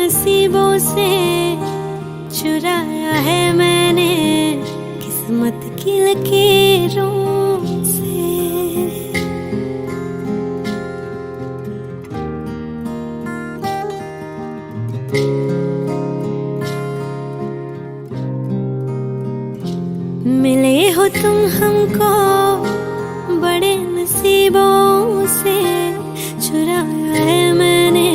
नसीबों से चुराया है मैंने किस्मत की लकीरों से। मिले हो तुम हमको बड़े नसीबों से, चुराया है मैंने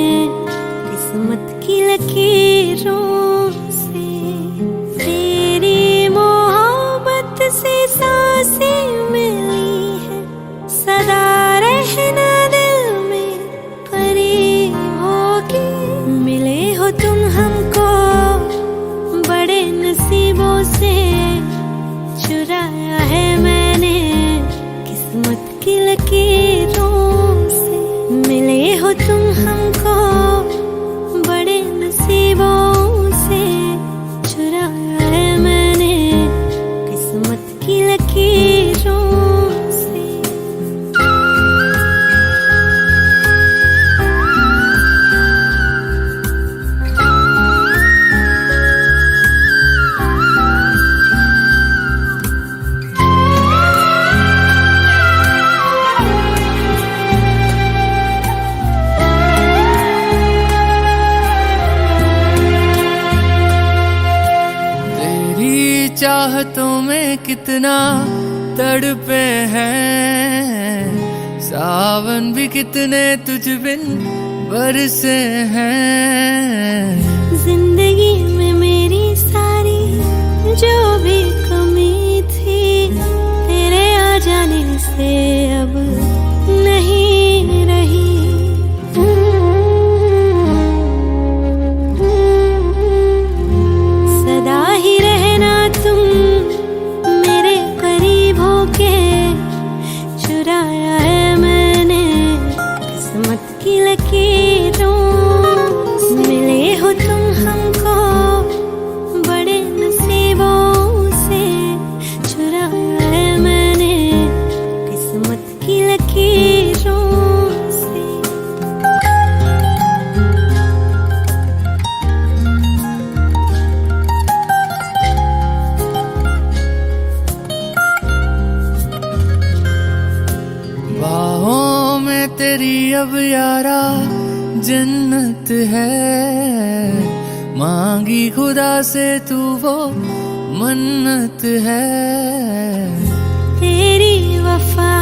किस्मत की लकीरों से। तेरी मोहब्बत से सांसें मिली है, सदा रहना दिल में परी होगी। मिले हो तुम हमको बड़े नसीबों से, चुराया है मैंने किस्मत की लकीरों से। मिले हो तुम हमको बड़े नसीबों से, चुराया है मैंने किस्मत की लकीरों से। चाहतों में कितना तड़पे हैं, सावन भी कितने तुझ बिन बरसे हैं। जिंदगी में मेरी सारी जो भी कमी थी, तेरे आ जाने से अब नहीं रही। सदा ही रहना तुम मेरे करीब होके, चुराया है मैंने किस्मत की लकीरों से। मिले हो तुम हमको बड़े नसीबों से, चुराया है मैंने किस्मत की लकीरों से। बाहों में तेरी अब यारा जन्नत है, मांगी खुदा से तू वो मन्नत है। तेरी वफा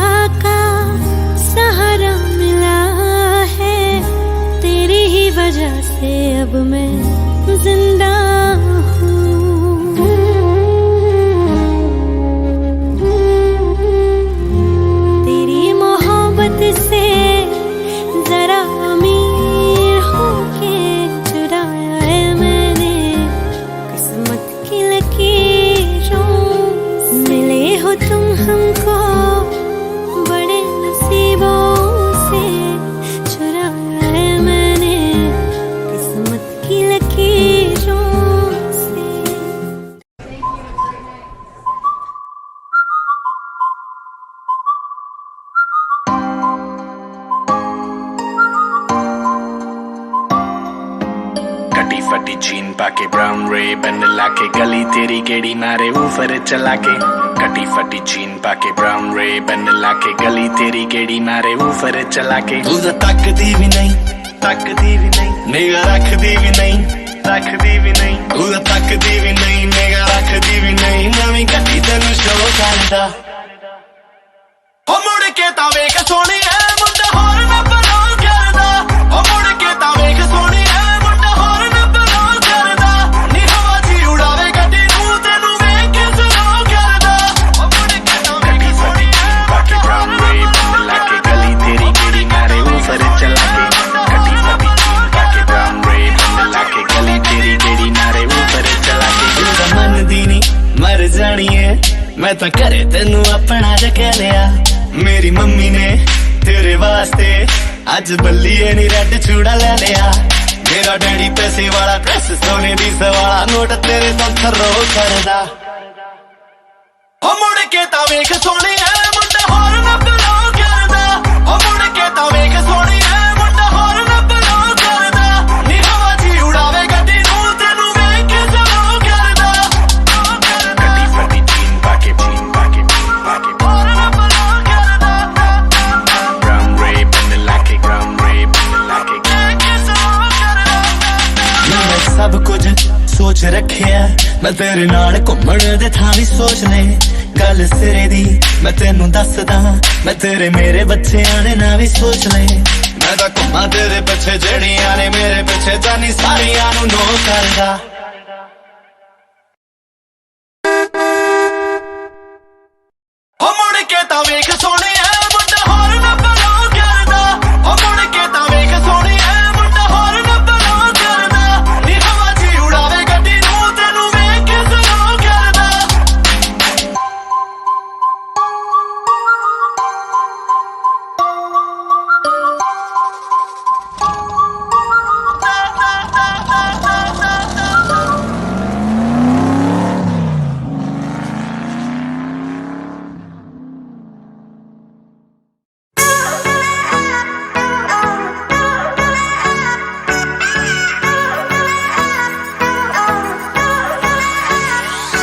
का सहारा मिला है, तेरी ही वजह से अब मैं जिंदा हूँ। तेरी मोहब्बत से जरा अमीर होके, चुराया है मैंने किस्मत की लकीरों से। मिले हो तुम हमको बड़े नसीबों से, चुराया है मैंने किस्मत की लकीरों से। कटी फटी जीन पाके ब्राउन रे बन लाके, गली तेरी गेड़ी मारे ऊपर चला के। कटी फटी जीन पाके ब्राउन रे बन लाके, गली तेरी गेड़ी मारे ऊपर चला के। तू तो तकदी भी नहीं, तकदी भी नहीं, निगाह रखदी भी नहीं, रखदी भी नहीं। तू तो तकदी भी नहीं, निगाह रखदी भी नहीं। नवीं कटी तेनू शो करदा, ओ मुड़ के तां वेख सोहणिया मुंडा होर ना बलों करदा। ओ मुड़ के तां वेख सोहणिया मुंडा होर ना बलों करदा। नी हवा च उड़ावे गड्डी नूं तेनू वेख के सलों करदा। ओ मुड़ के तां वेख सोहणिया पाके ब्राउन रे बन लाके, गली तेरी गेड़ी मारे ऊपर चला के। कटी फटी जीन पाके ब्राउन रे बन लाके, गली तेरी गेड़ी मारे ऊपर चला के। तू तां मनदी नी मर जानी है, मैं तां घरे तेनू अपना जगह लिया। मेरी मम्मी ने तेरे वास्ते अज बल्लीए नी रेड चूड़ा ले लिया। मेरा डैडी पैसे वाला, ड्रेस सोने दी सवाला, नोट तेरे तो थर्रो करदा। ओ मुड़ के तां वेख सोहणिया मुंडा होर ना बलों करदा। ओ मुड़ के तां वेख सोहणिया मुंडा होर ना बलों करदा। नी हवा च उड़ावे सब कुछ सोच रखिया मैं तेरे नाल घुम्मण दे थां भी सोच ले गल सिरे दी मैं तेनू दसदा मैं तेरे मेरे बच्चेआं दे नां भी सोच ले मैं तां घुम्मां तेरे पिछे जेड़ियां ने मेरे पिछे जानी सारियां नू नो करदा ओ मुड़ के तां वेख सोहणिया मुंडा होर ना बलो करदा ओ मुड़ के तां वेख सोहणिया मुंडा होर ना बलो करदा नी हवा च उड़ावे गड्डी नू तैनू वेख के सलो करदा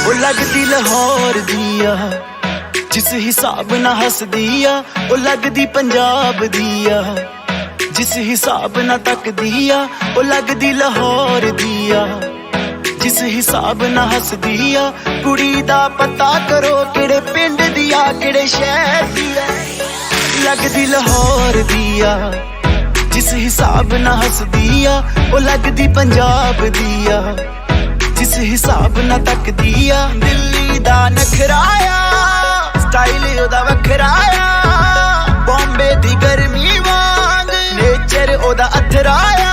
ओ लगदी लाहौर दिया जिस हिसाब ना हसदिया ओ लगदी पंजाब दिया जिस हिसाब ना तकदिया ओ लगदी लाहौर दिया जिस हिसाब ना हसदिया कुड़ी दा पता करो केड़े पिंड दिया केड़े शहर दिया लगदी लाहौर दिया जिस हिसाब ना हसदिया ओ लगदी पंजाब दिया जिस हिसाब ना तकदिया दिल्ली दा नखराया स्टाइल ओदा वखराया बॉम्बे दी गर्मी वांग नेचर ओदा अथराया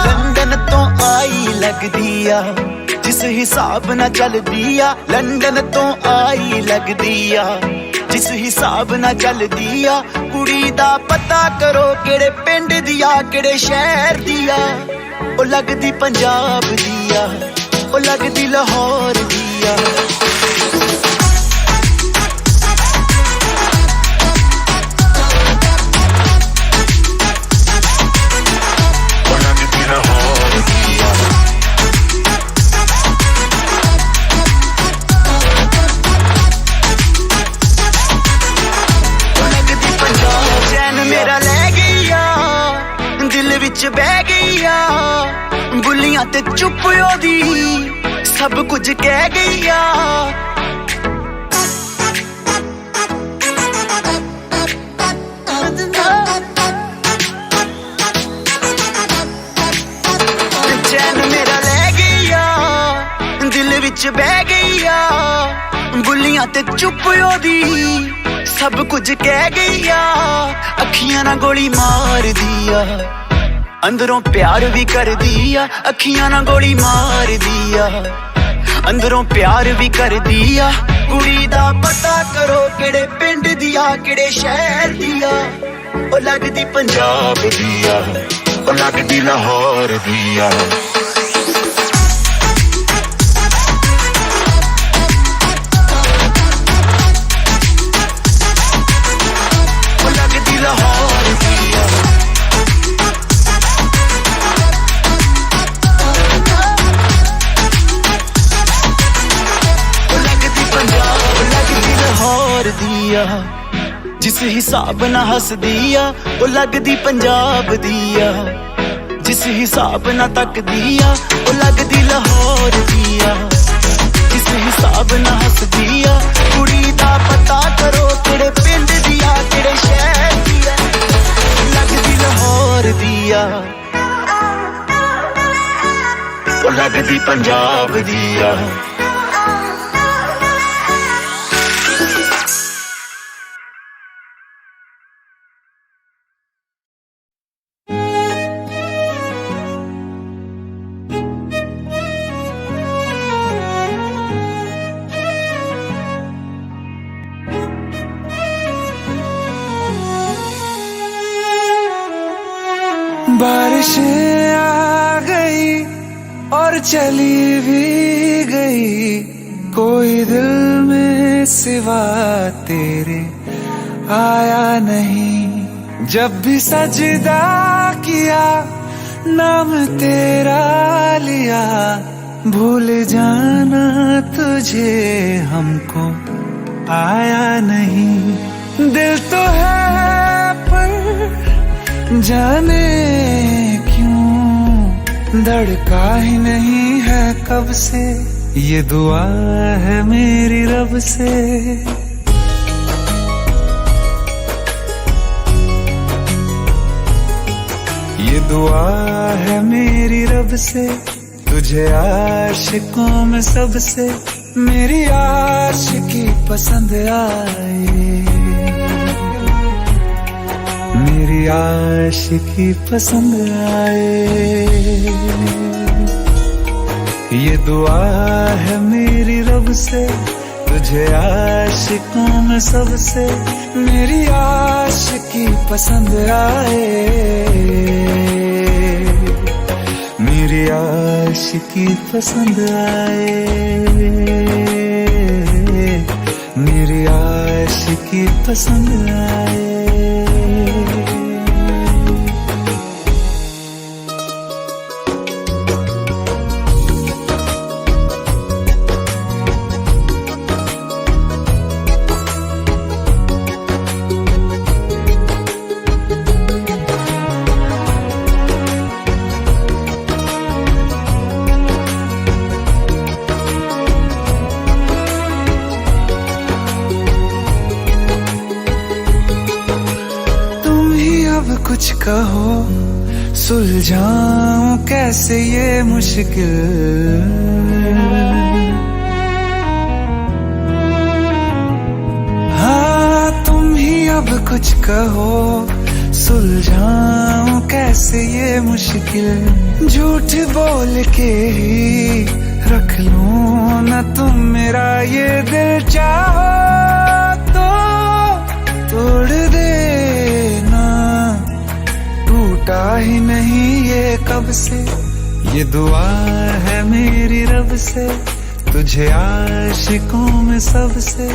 लंदन तो आई लगदिया जिस हिसाब ना चलदिया लंदन तो आई लगदिया जिस हिसाब ना चलदिया कुड़ी दा पता करो केड़े पिंड दिया केड़े शहर दिया ओ लगदी पंजाब दिया ओ लगदी लाहौर दिया ओ लगदी लाहौर दिया ओ लगदी पंजाब चैन मेरा ले गईया दिल विच बह गईया बुलियां ते चुप ओदी सब कुछ कह गईया चैन मेरा ले गईया दिल विच बह गईया बुलियां ते चुप ओदी सब कुछ कह गईया अखियां ना गोली मार दिया अंदरों प्यार भी कर दिया अखियां ना गोली मार दिया अंदरों प्यार भी कर दिया कुड़ी दा पता करो केड़े पिंड दिया केड़े शहर दिया ओ लगदी पंजाब दिया ओ लगदी लाहौर दिया ओ लगदी लाहौर दिया दिया जिस हिसाब ना हस दिया ओ लगदी पंजाब दिया जिस हिसाब ना तक दिया ओ लगदी लाहौर दिया जिस हिसाब ना हस दिया कुड़ी दा पता करो केड़े पिंड दिया केड़े शहर दिया लगदी लाहौर दिया ओ लगदी पंजाब दिया बारिशें आ गई और चली भी गई कोई दिल में सिवा तेरे आया नहीं जब भी सजदा किया नाम तेरा लिया भूल जाना तुझे हमको आया नहीं दिल तो है पर जाने क्यों धड़का ही नहीं है कब से, ये दुआ है मेरी रब से। ये दुआ है मेरी रब से, तुझे आशिकों में सबसे मेरी आशिकी पसंद आए, मेरी आशिकी पसंद आए। ये दुआ है मेरी रब से, तुझे आशिकों में सबसे मेरी आशिकी पसंद आए, मेरी आशिकी पसंद आए, मेरी आशिकी पसंद आए। कुछ कहो सुलझाऊं कैसे ये मुश्किल, हाँ तुम ही अब कुछ कहो सुलझाऊं कैसे ये मुश्किल। झूठ बोल के ही रख लूं ना तुम मेरा ये दिल, चाहो तो तोड़ देना, टूटा ही नहीं ये कब से। ये दुआ है मेरी रब से, तुझे आशिकों में सबसे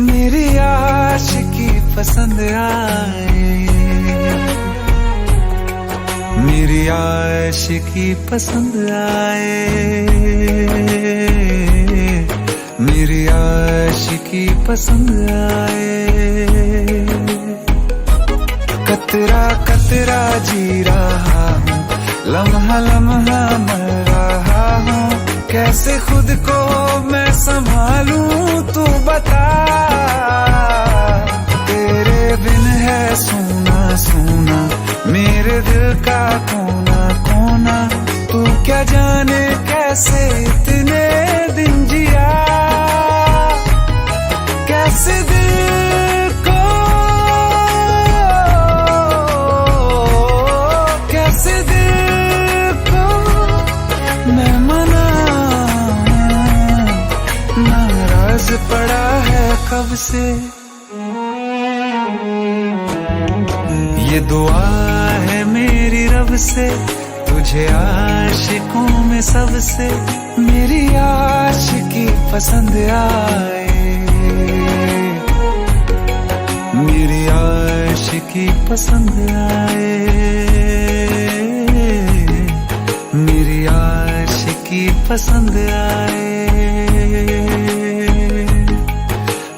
मेरी आशिकी पसंद आए, मेरी आशिकी पसंद आए, मेरी आशिकी पसंद आए। कतरा कतरा जी रहा हूँ, लम्हा लम्हा मर रहा हूँ, कैसे खुद को मैं संभालूं तू बता। तेरे बिन है सूना सूना मेरे दिल का कोना कोना, तू क्या जाने कैसे इतने दिन जिया, कैसे दिल को कैसे दिल को मैं मनाऊं, नाराज पड़ा है कब से। ये दुआ है मेरी रब से, तुझे आशिकों में सबसे मेरी आशिकी पसंद आए, मेरी आशिकी पसंद आए, मेरी आशिकी पसंद आए,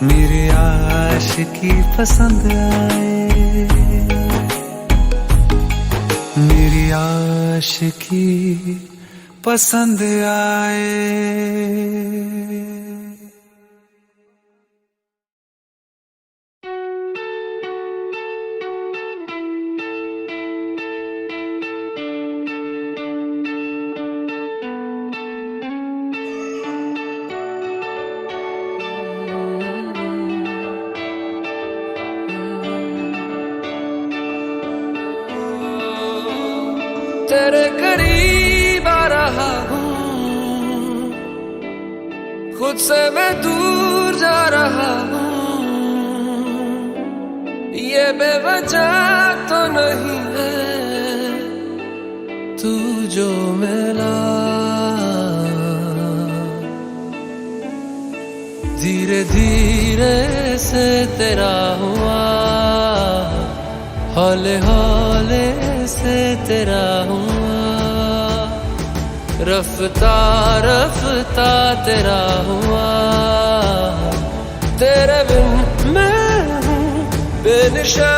मेरी आशिकी पसंद आए, मेरी आशिकी पसंद आए। तेरे करीब आ रहा हूँ, खुद से मैं दूर जा रहा हूँ, ये बेवजह तो नहीं है तू जो मिला। धीरे धीरे से तेरा हुआ, हौले हौले से तेरा हुआ, रफ्ता रफ्ता तेरा हुआ। तेरे बिन मैं हूँ बेनिशा,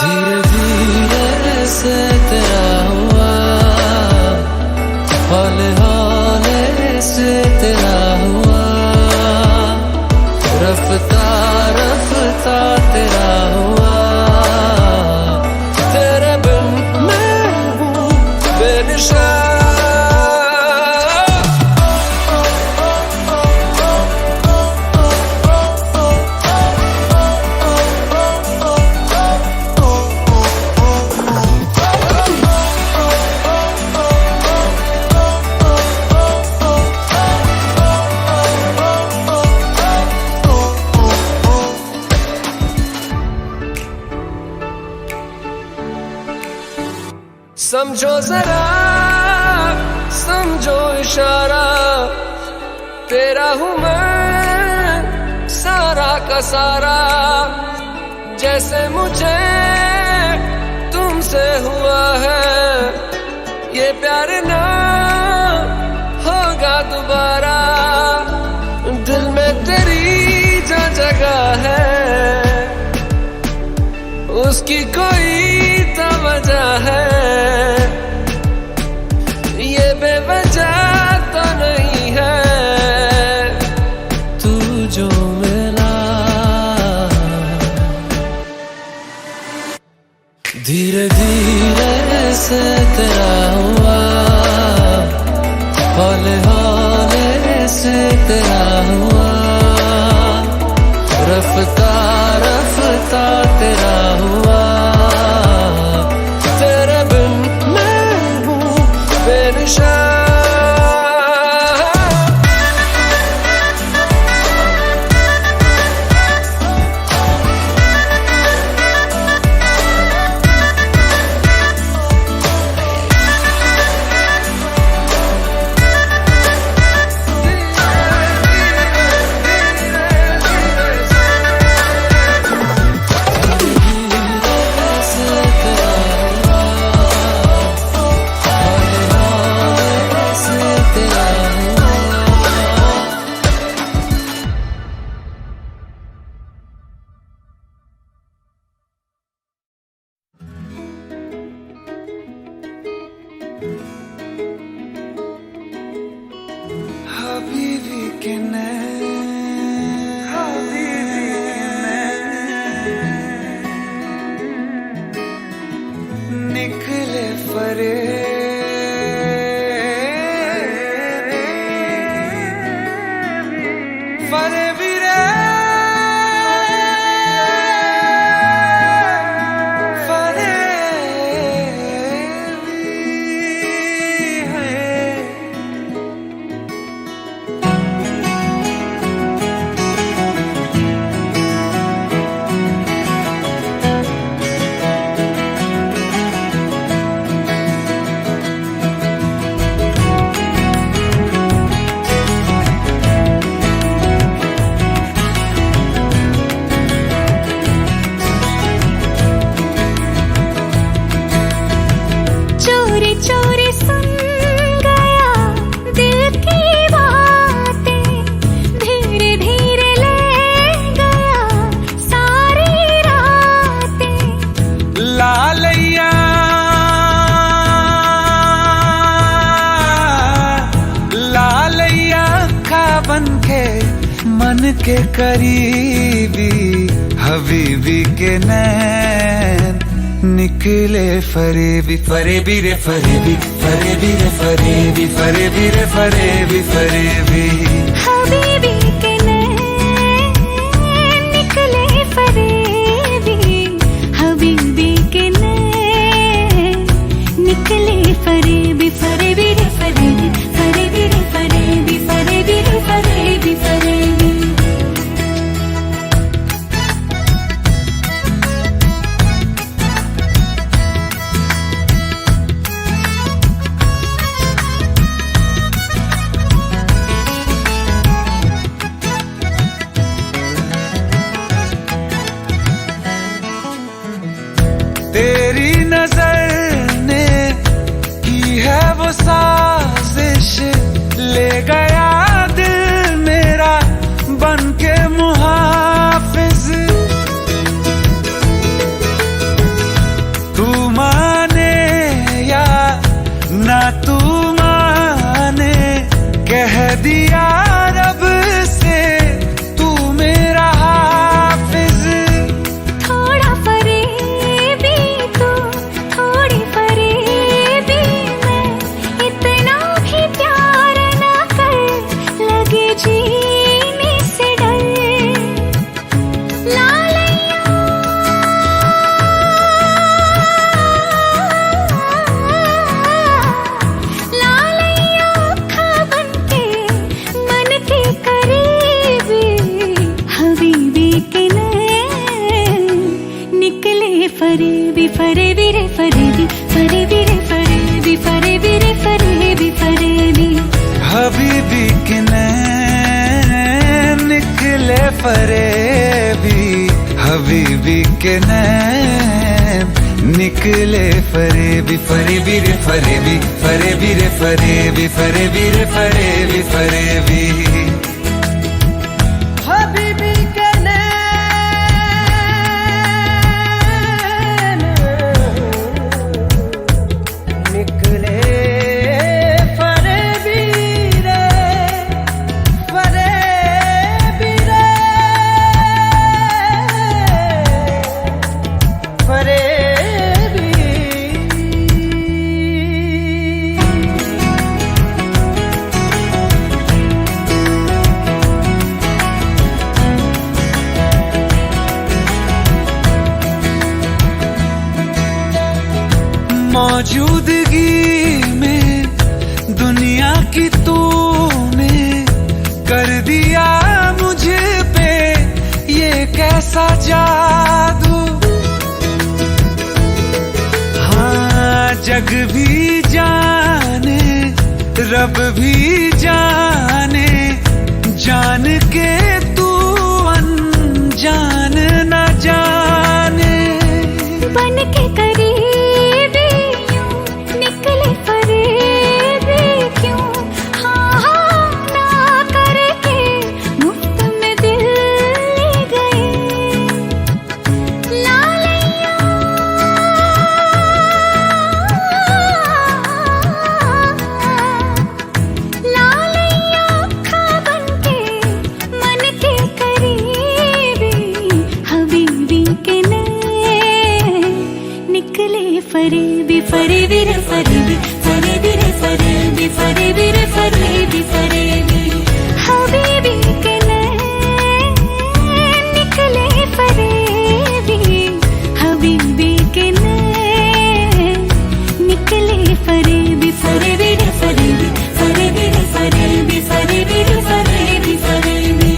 धीरे धीरे से तेरा हुआ, समझो जरा, समझो इशारा, तेरा हूँ मैं सारा का सारा। जैसे मुझे तुमसे हुआ है ये प्यार ना होगा दोबारा। दिल में तेरी जो जगह है उसकी कोई तो वजह है, ये बेवजह तो नहीं है। तू जो मिला धीरे धीरे से तेरा हुआ, हौले हौले से तेरा हुआ, रफ्ता रफ्ता तेरा हुआ। तेरे बिन मैं हूँ बेनिशान। हबीबी के निकले फरे फरे बिरे फरे चोरी चोरी सुन गया दिल की बातें, धीरे धीरे ले गया सारी रातें। लालैया लालैया खा बन के मन के करीबी, हबीबी के नैन निकले फरेबी फरेबी रे फरेबी फरेबी रे फरेबी फरेबी रे फरेबी फरेबी। हबीबी के नैन निकले फरेबी, हबीबी के नैन निकले फरेबी फरेबी रे फरेबी फरेबी रे फरेबी फरेबी रे फरेबी फरेबी। तेरी नजर ने की है वो साजिश, ले गया दिल मेरा बन के मुहाफिज। तू माने या ना तू माने, कह दिया रब से तू मेरा हाफिज। थोड़ा फरेबी तू, थोड़ी फरेबी मैं, इतना भी प्यार ना कर लगे जीने से डर। लालैया लालैया खा बन के फरेबी हबीबी के नैन निकले फरेबी फरेबी रे फरेबी फरेबी रे फरेबी फरेबी रे फरेबी फरेबी हबीबी के नैन निकले फरेबी रे फरेबी रे फरेबी। मौजूदगी में दुनिया की तूने कर दिया मुझे पे ये कैसा जादू। हाँ जग भी जाने रब भी जाने जान के तू अनजान न जाने। बन के करीबी यूं निकले फरेबी क्यों। हाँ हाँ ना करके मुफ्त में दिल ले गए। लालिया लालिया खा बन के मन के करीबी हबीबी के नैन निकले फरेबी फरेबी रे फरेबी फरेबी रे फरेबी फरेबी रे फरेबी फरेबी हबीबी के नैन निकले फरेबी हबीबी के नैन निकले फरेबी फरेबी रे फरेबी फरेबी रे फरेबी फरेबी रे फरेबी फरेबी।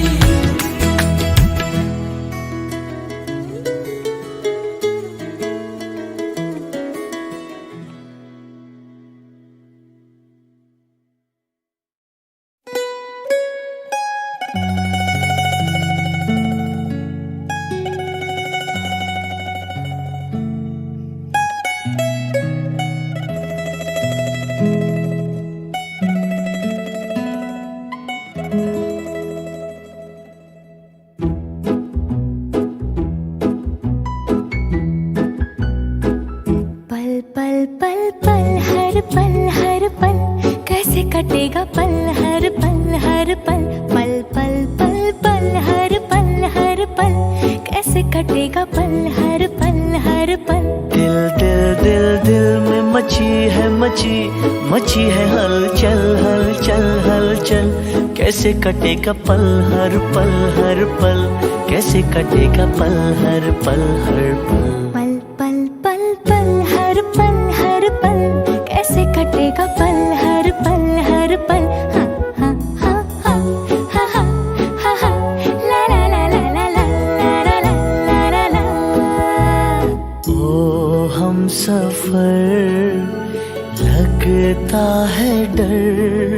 पल पल पल पल हर पल कैसे कटेगा पल हर पल पल पल पल पल हर पल कैसे कटेगा पल हर पल दिल दिल दिल दिल में मची है हलचल हलचल हलचल। कैसे कटेगा पल हर पल कैसे कटेगा पल हर पल पल पल पल पल हर पल कैसे कटेगा पल हर पल हाँ हाँ हाँ हाँ हाँ हाँ हाँ हाँ ला ला ला ला ला ला ला ला ला ला। ओ हम सफर लगता है डर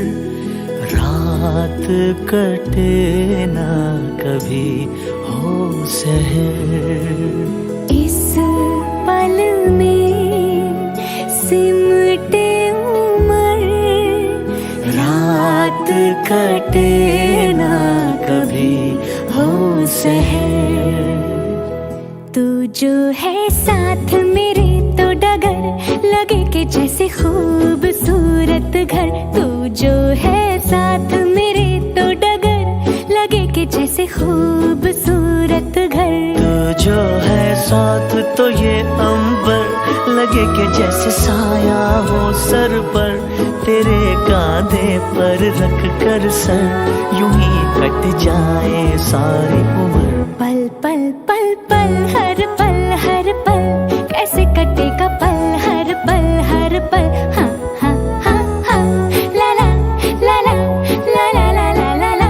रात कटे ना कभी हो सहर। इस पल में सिमटे उम्र रात कटे ना कभी हो सहर। तू जो है साथ मेरे तो डगर लगे कि जैसे खूबसूरत घर। तू जो है साथ मेरे तो डगर लगे कि जैसे खूबसूरत घर। तू जो है साथ तो ये अंबर लगे कि जैसे साया हो सर पर। तेरे कांधे पर रख कर सर यूं ही कट जाए सारी उम्र। पल पल पल पल हर पल कैसे कटेगा पल हर पल हाँ हाँ हाँ हाँ ला ला ला ला ला ला ला ला ला ला।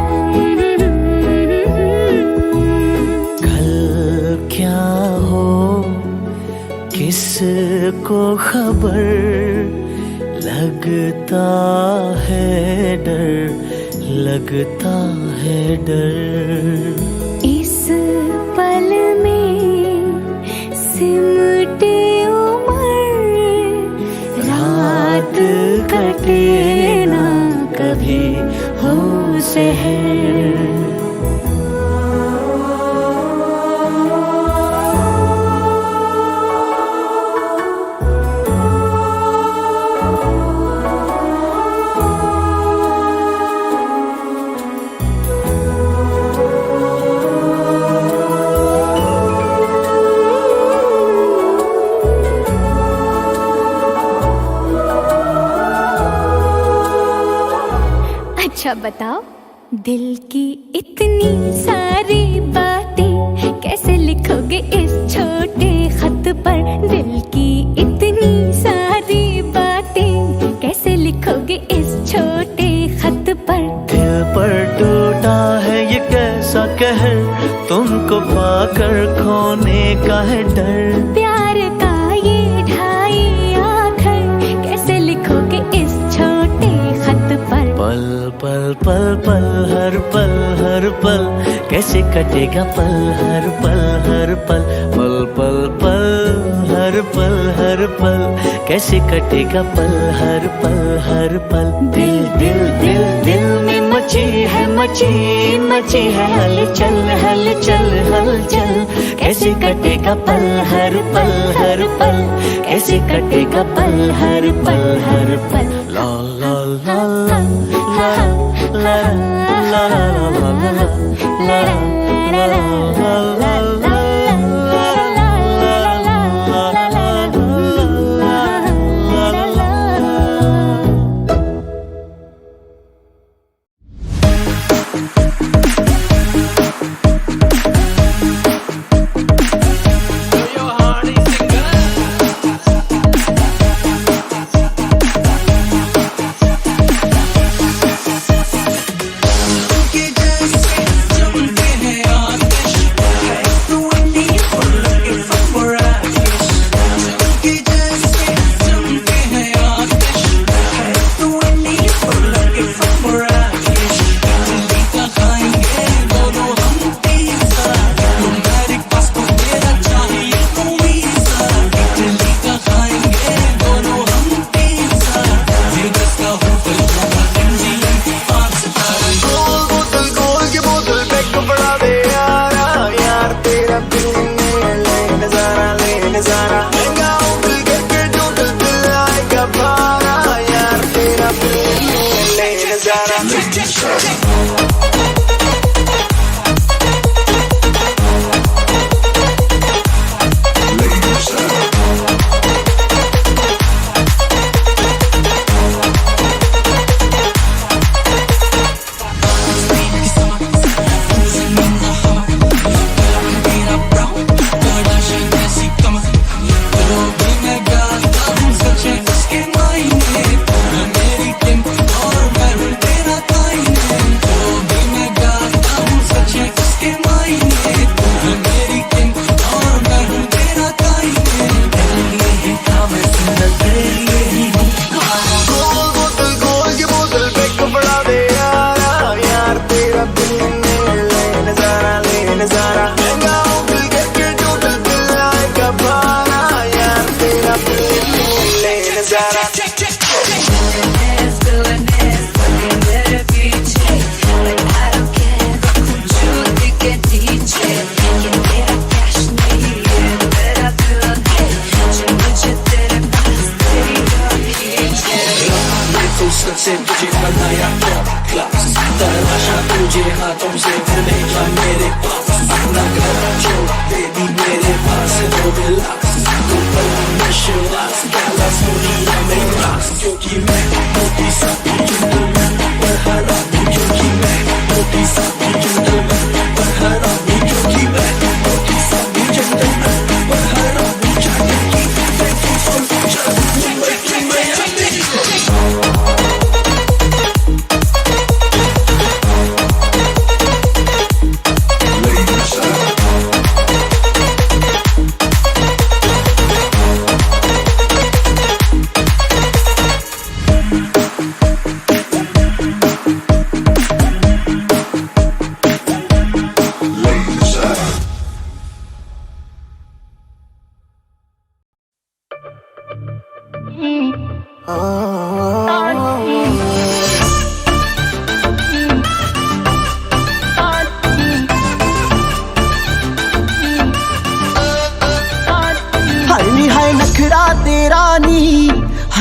कल क्या हो किसको खबर लगता है डर लगता है डर। सिमटे उम्र रात कटे ना कभी हो सहर। अच्छा बताओ, दिल की इतनी सारी बातें कैसे लिखोगे इस छोटे खत पर? दिल की इतनी सारी बातें कैसे लिखोगे इस छोटे खत पर? दिल पर टूटा है ये कैसा कहर, तुमको पाकर खोने का है डर। प्यार का ये ढाई आखर कैसे लिखोगे इस छोटे खत पर? पल पल पल पल हर पल हर पल कैसे कटेगा पल हर पल हर पल। पल पल पल हर पल हर पल कैसे कटेगा पल हर पल हर पल। दिल दिल दिल दिल में मची है हलचल हलचल हलचल, कैसे कटेगा पल हर पल हर पल, कैसे कटेगा पल हर पल हर पल। ला ला ला ला ला ला ला ला ला ला ला। से तुझे बनाया टॉप क्लास, तराशा तुझे हाथों से फिर भेजा मेरे पास। अपना घर छोड़ बेबी मेरे पास दो गिलास, तू पला विश्वास गला सुनिया मेरा, क्योंकि मैं मोटी सा जेंटलमैन पर हरामी, क्योंकि मैं मोटी सा जेंटलमैन पर हरामी, क्योंकि मैं मोटी सा जेंटलमैन पर हरामी। जाने की देखी सोचा मुंबई की मैं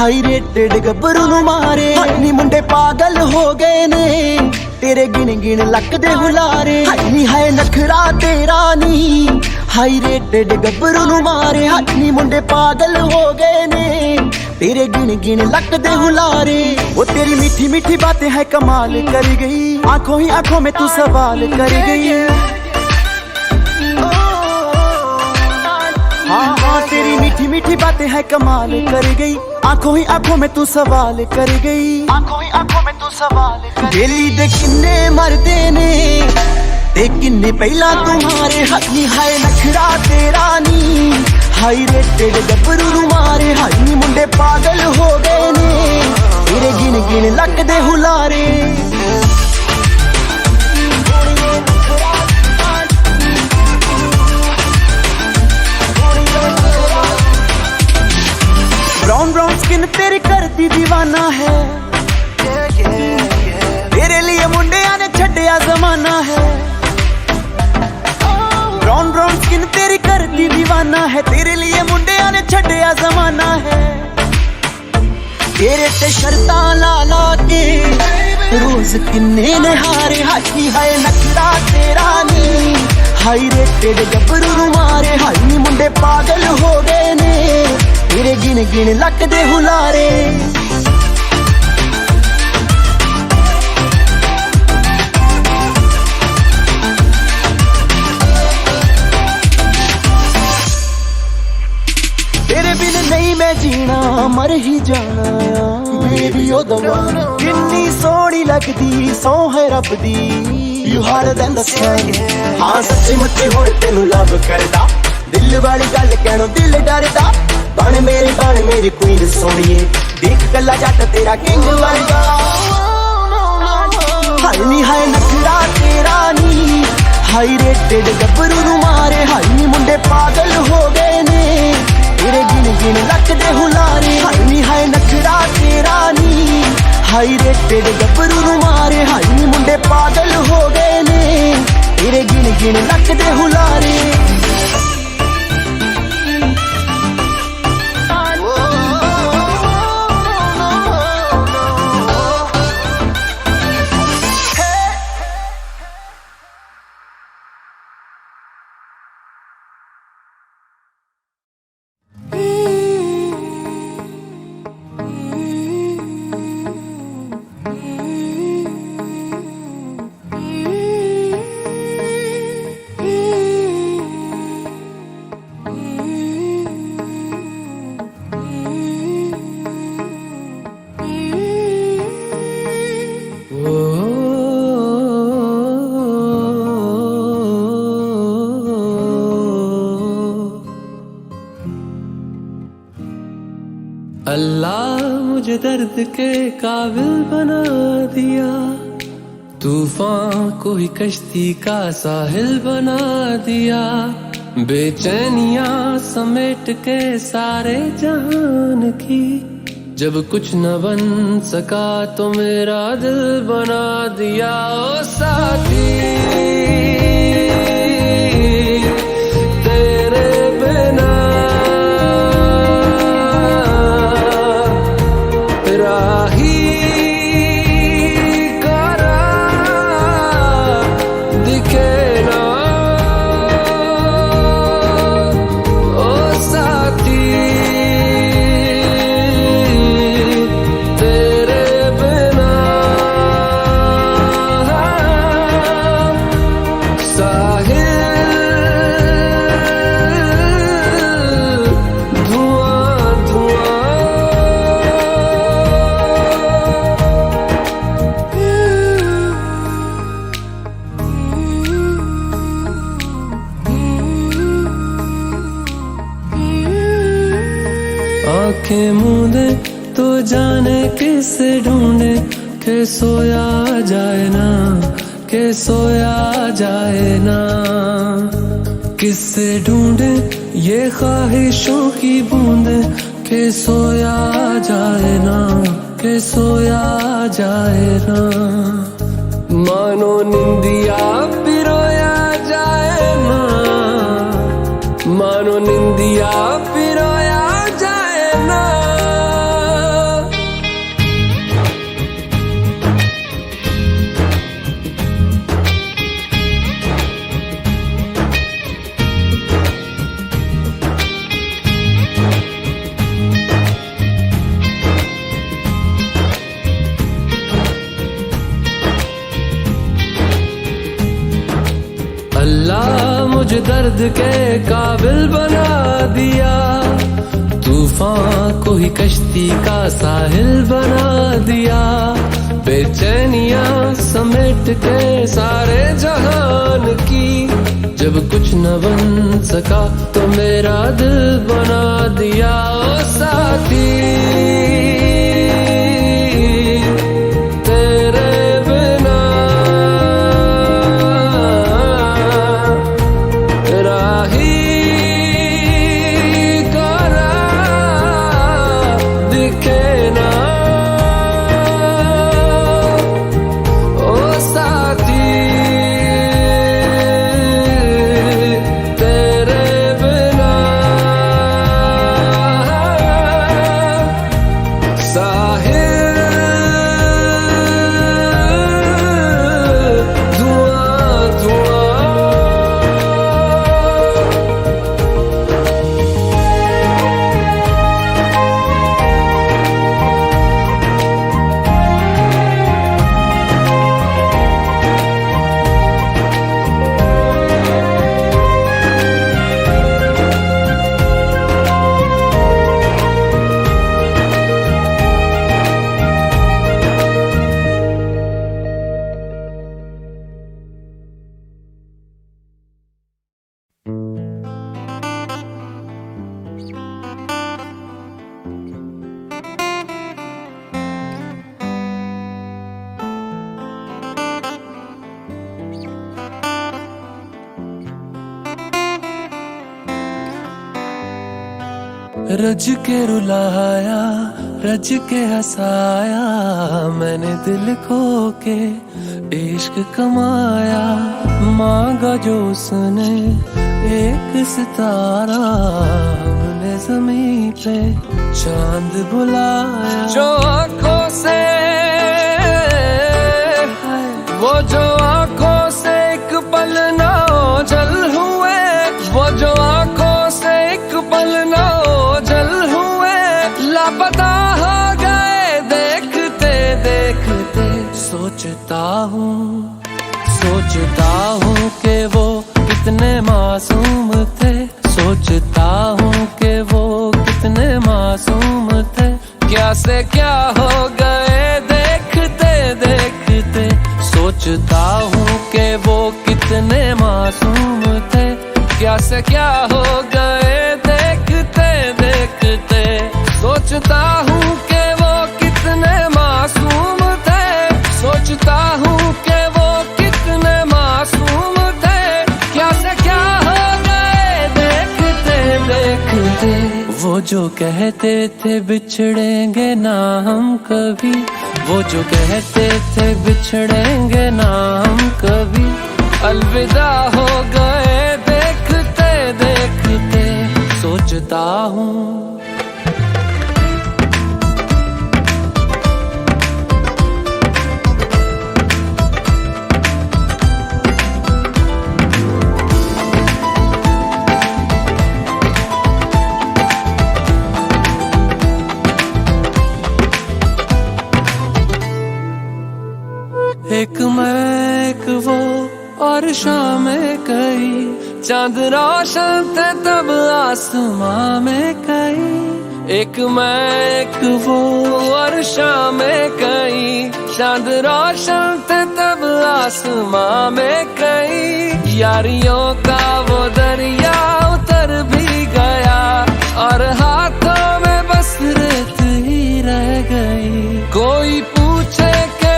ਹਾਈ ਰੇਟਡ ਗੱਭਰੂ ਨੂੰ ਮਾਰੇ ਨੀ ਮੁੰਡੇ ਪਾਗਲ ਹੋ ਗਏ ਨੇ ਤੇਰੇ ਗਿਣ ਗਿਣ ਲੱਕ ਦੇ ਹੁਲਾਰੇ ਨੀ ਹੈ ਨਖਰਾ ਤੇਰਾ ਨੀ ਹਾਈ ਰੇਟਡ ਗੱਭਰੂ ਨੂੰ ਮਾਰੇ ਨੀ ਮੁੰਡੇ ਪਾਗਲ ਹੋ ਗਏ ਨੇ तेरे गिन गिन लक दे हुलारे वो तेरी मीठी मीठी बातें है कमाल कर गई आंखों ही आंखों में तू सवाल कर गई हाँ हाँ तेरी मीठी मीठी बातें है कमाल कर गई आंखों ही आंखों में तू सवाल कर गई आंखों ही आंखों में तू सवाल कर दिल्ली दे किन्ने मरदे ने ते किन्ने पहला तुम्हारे हक नी है नखरा तेरा नी हाई रेटेड गब्बरू नु मारे हाई नी मुंडे पागल हो गए ने तेरे गिन गिन लक दे हुलारे ब्राउन ब्राउन स्किन तेरी करती दीवाना है तेरे लिए मुंडिया ने छड्डिया जमाना है ब्राउन ब्राउन स्किन तेरी करती दीवाना है तेरे लिए मुंडिया ने छड्डिया जमाना है तेरे ते शर्तां ला ला के रोज किन्ने ने हारे हाथी है नखरा तेरा नी हाई रेटेड गब्बरू नु मारे हाई नी मुंडे पागल हो गए ने तेरे गिन गिन लक दे हुलारे नहीं मैं जीना मर ही जाना बेबी ओ दवाना किन्नी सोहनी लगदी सौ है रब दी यू हार्डर देन द सन हां सच्ची मुच्ची होर तेनू लव करदा दिल वाली गल कहणों दिल डरदा बन मेरी क्वीन सोहणीए देख कल्ला जट तेरा किंग वर्गा हाय नी हाय नखरा तेरा नी हाई रेटेड गब्बरू नु मारे हाय नी मुंडे पागल हो गए ने तेरे गिन गिन लक दे हुलारे हाय नी हाय नखरा तेरा नी हाई रेटेड गब्बरू नु मारे हाय नी मुंडे पागल हो गए ने तेरे गिन गिन लक दे हुलारे अल्लाह मुझे दर्द के काबिल बना दिया तूफान को ही कश्ती का साहिल बना दिया बेचैनियां समेट के सारे जहान की जब कुछ न बन सका तो मेरा दिल बना दिया ओ साथी तेरे बिना राही करा दिखे ना ओ साथी तेरे बिना साहिल धुआं धुआं आंखें मूंदे तो जाने किसे ढूंढे के सोया जाए ना के सोया जाए ना किससे ढूंढे ये ख्वाहिशों की बूंदे के सोया जाए ना के सोया जाए ना मानो निंदिया पिरोया जाए ना मानो निंदिया पिरोया जाए ना मुझे दर्द के काबिल बना दिया, तूफान को ही कश्ती का साहिल बना दिया। बेचैनियां समेट के सारे जहान की, जब कुछ न बन सका तो मेरा दिल बना दिया। ओ साथी तेरे बिना राही कोरा दिखे ना। ओ साथी तेरे बिना साहिल धुआं धुआं। रज के रुलाया रज के हंसाया, मैंने दिल खो के इश्क कमाया। मांगा जो उसने एक सितारा, हमने जमीन पे चांद बुलाया। जो आंखों से वो जो आंखों से एक पल ना ओझल हुए, वो जो आंखों से एक पल ना ओझल हुए, लापता हो गए देखते देखते। सोचता हूँ कि वो कितने मासूम थे, सोचता हूँ कि वो कितने मासूम थे। क्या से क्या हो गए देखते देखते, सोचता हूँ कि वो कितने मासूम थे। क्या से क्या हो गए देखते देखते, सोचता हूँ कि वो कितने मासूम थे। सोचता हूँ कि वो कितने मासूम थे। क्या से क्या हो गए देखते देखते। वो जो कहते थे बिछड़ेंगे ना हम कभी, वो जो कहते थे बिछड़ेंगे ना हम कभी, अलविदा हो गए देखते देखते। सोचता हूँ एक मैं एक वो और शाम कई, चांद रोशन थे तब आसमां में कई। एक मैं एक वो और शाम कई, चांद रोशन थे तब आसमां में कई। यारियों का वो दरिया उतर भी गया, और हाथों में बस रेत ही रह गई। कोई पूछे के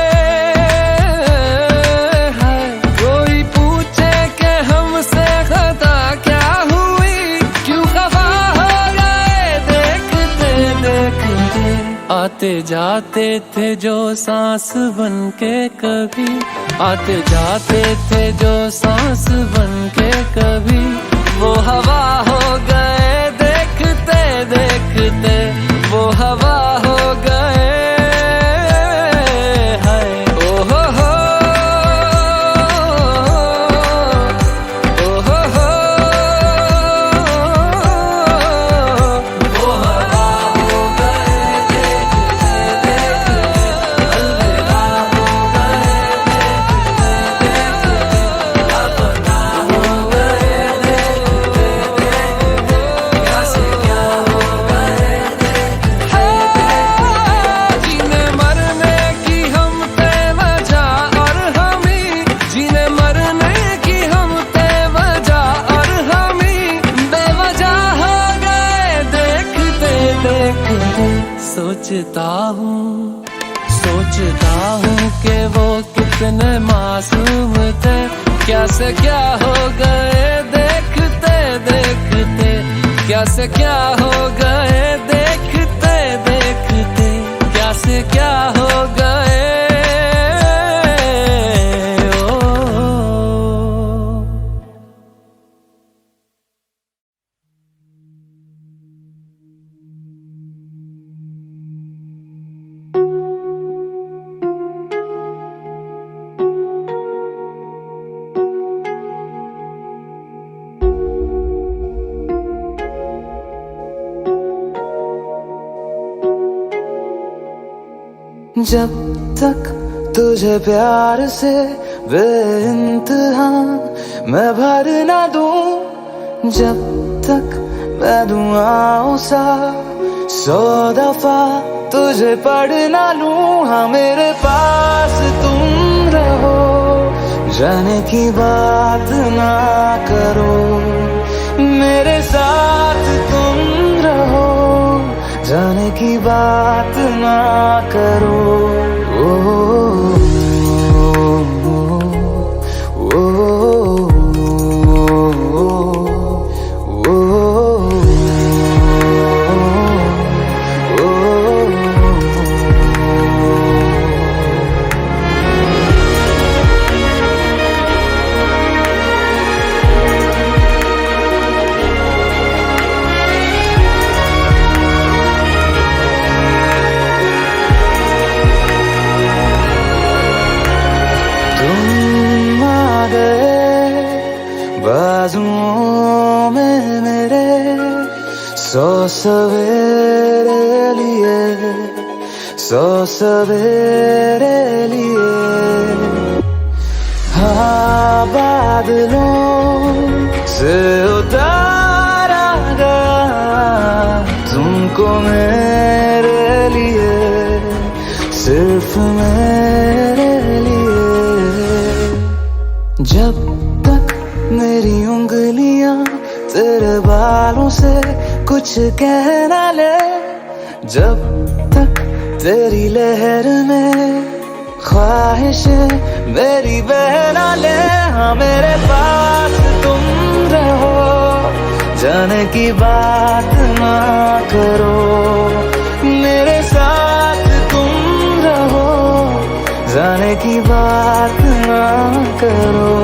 आते जाते थे जो सांस बन के कभी, आते जाते थे जो सांस बन के कभी, वो हवा हो गए देखते देखते। वो हवा हो गए हाय ओ हो हो ओ हो हो। वो हवा हो गए अलविदा हो गए लापता हो गए सोचता हूँ कि वो कितने मासूम थे, क्या से क्या हो गए देखते देखते, क्या से क्या हो गए देखते देखते, क्या से क्या हो गए। जब तक तुझे प्यार से बेइंतहा मैं भर ना दूं, जब तक मैं दुआओं सा 100 दफा तुझे पढ़ ना लूं। हाँ मेरे पास तुम रहो, जाने की बात ना करो, मेरे साथ तुम रहो, जाने की बात ना करो। ओ, ओ, ओ, ओ, बाजुओं में मेरे 100 सवेरे लिए, 100 सवेरे लिए। हाँ बादलों से उतारा गया तुमको मेरे लिए, सिर्फ मेरे लिए। जब तक मेरी उंगलियां तेरे बालों से कुछ कह ना ले, जब तक तेरी लहर में ख्वाहिशें मेरी बह ना ले। हाँ मेरे पास तुम रहो, जाने की बात ना करो, मेरे साथ तुम रहो, जाने की बात ना करो।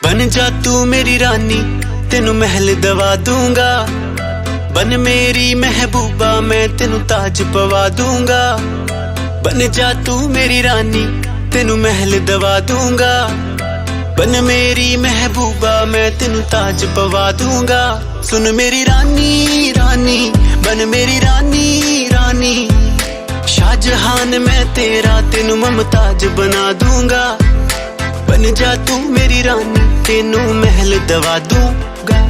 बन जा तू मेरी रानी, तेनू महल दवा दूंगा, बन मेरी महबूबा मैं तेनू ताज पवा दूंगा। बन जा तू मेरी रानी, तेनू महल दवा दूंगा, बन मेरी महबूबा मैं तेनू ताज पवा दूंगा। सुन मेरी रानी रानी, बन मेरी रानी रानी, शाहजहान मैं तेरा तेनू मुमताज बना दूंगा। बन जा तू मेरी रानी, तेनू महल दवा दूंगा।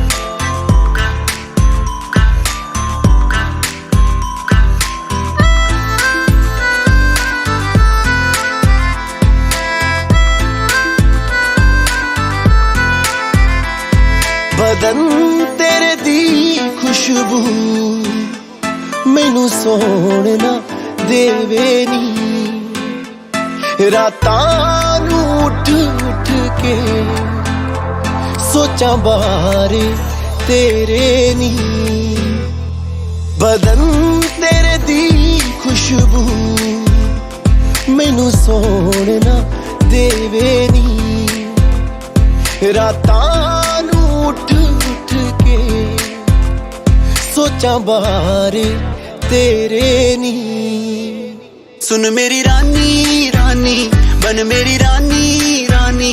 बदन तेरे दी खुशबू मैनू सोना देवे नी, रातां नू उठ उठ के सोचा बारे तेरे नी। बदन तेरे दी खुशबू मैनू सोना देवे नी, रातां नू उठ उठ के सोचा बारे तेरे नी। सुन मेरी रानी रानी बन मेरी रानी रानी,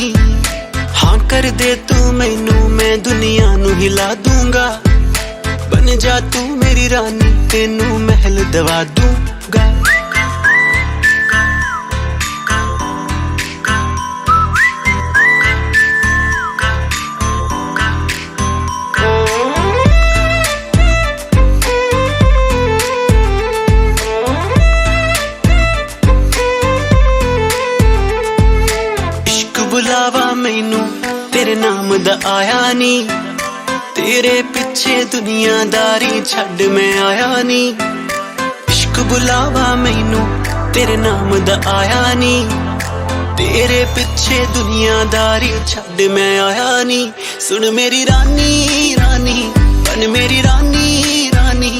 हाँ कर दे तू मैनू मैं दुनिया नू हिला दूंगा। बन जा तू मेरी रानी तेनू महल दवा दूंगा। बुलावा मैनू तेरे नाम दा आया नी, तेरे पिछे दुनियादारी छड़ मैं आया नी। इश्क बुलावा मैनू तेरे नाम दा आया नी, तेरे पिछे दुनियादारी छड़ मैं आया नी। सुन मेरी रानी रानी बन मेरी रानी रानी,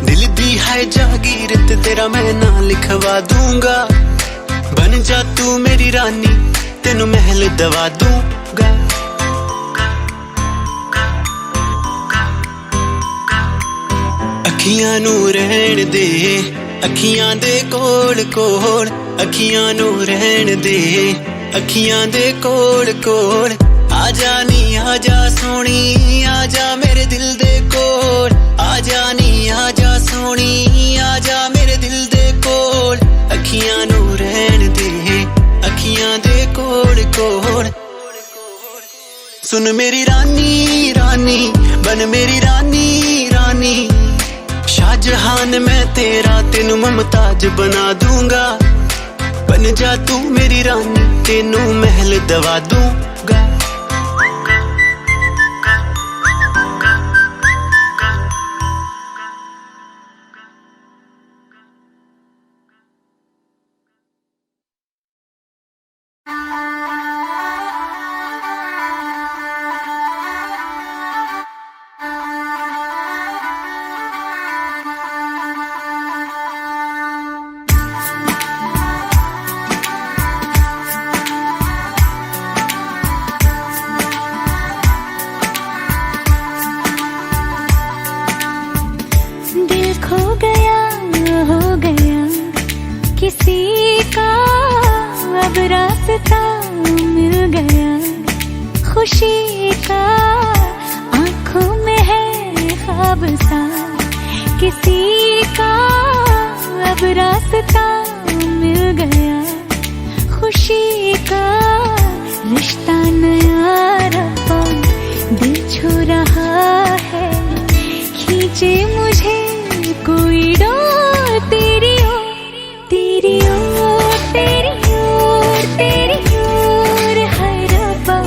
दिल दी है जागीर ते तेरा मैं ना लिखवा दूंगा। बन जा तू मेरी रानी तेनू महल दवा दूंगा। अखियां नू रहन दे अखियां दे कोल कोल, अखियां नू रहन दे अखियां दे कोल कोल। आजा नी आजा सोनी आजा मेरे दिल दे कोल, आजा नी आजा सोनी आजा मेरे दिल दे कोल। अखियां नू रहन दे अखियां दे कोल कोल। सुन मेरी रानी रानी बन मेरी रानी रानी, शाहजहान मैं तेरा तेनू मुमताज बना दूंगा। बन जा तू मेरी रानी तेनू महल दवा दूंगा। किसी का अब रास्ता मिल गया, खुशी का आंखों में है ख्वाब सा। किसी का अब रास्ता मिल गया, खुशी का रिश्ता नया रब्बा दिल छू रहा है। खींचे मुझे कोई डोर तेरी ओर तेरी ओर तेरी ओर तेरी ओर है रब्बा,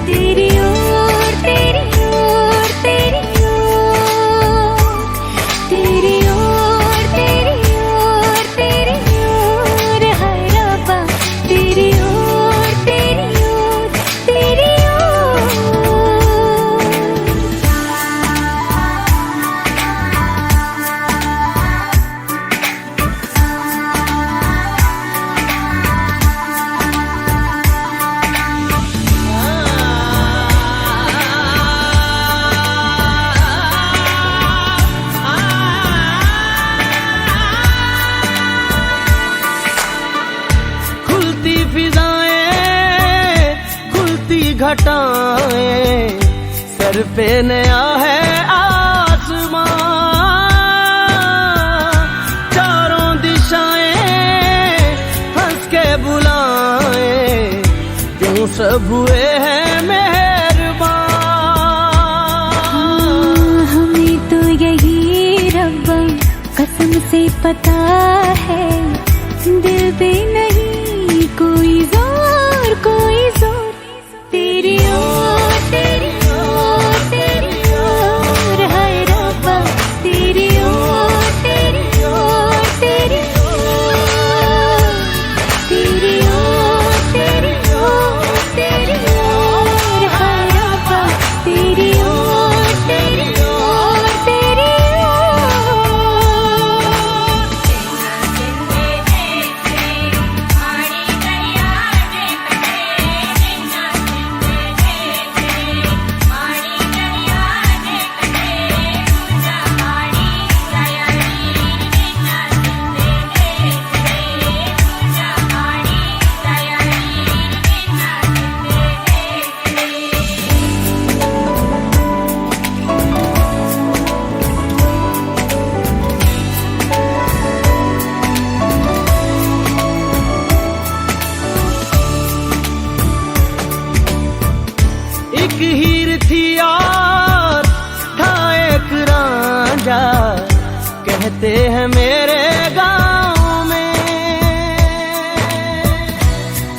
तेरी ओर तेरी ओर तेरी ओर तेरी ओर तेरी ओर तेरी ओर है रब्बा, तेरी ओर तेरी ओर तेरी ओर। घटाएं सर पे नया है आसमां, चारों दिशाएं हंस के बुलाएं, क्यों सब हुए हैं मेहरबान। हमें तो यही रब्बा कसम से पता है, दिल पे नहीं कोई जोर कोई जोर। तेरी ओर तेरी ओर तेरी ओर है रब्बा, तेरी ओर तेरी ओर तेरी ओर तेरी ओर तेरी ओर तेरी ओर है रब्बा, तेरी ओर तेरी ओर तेरी ओर। कहते हैं मेरे गाँव में,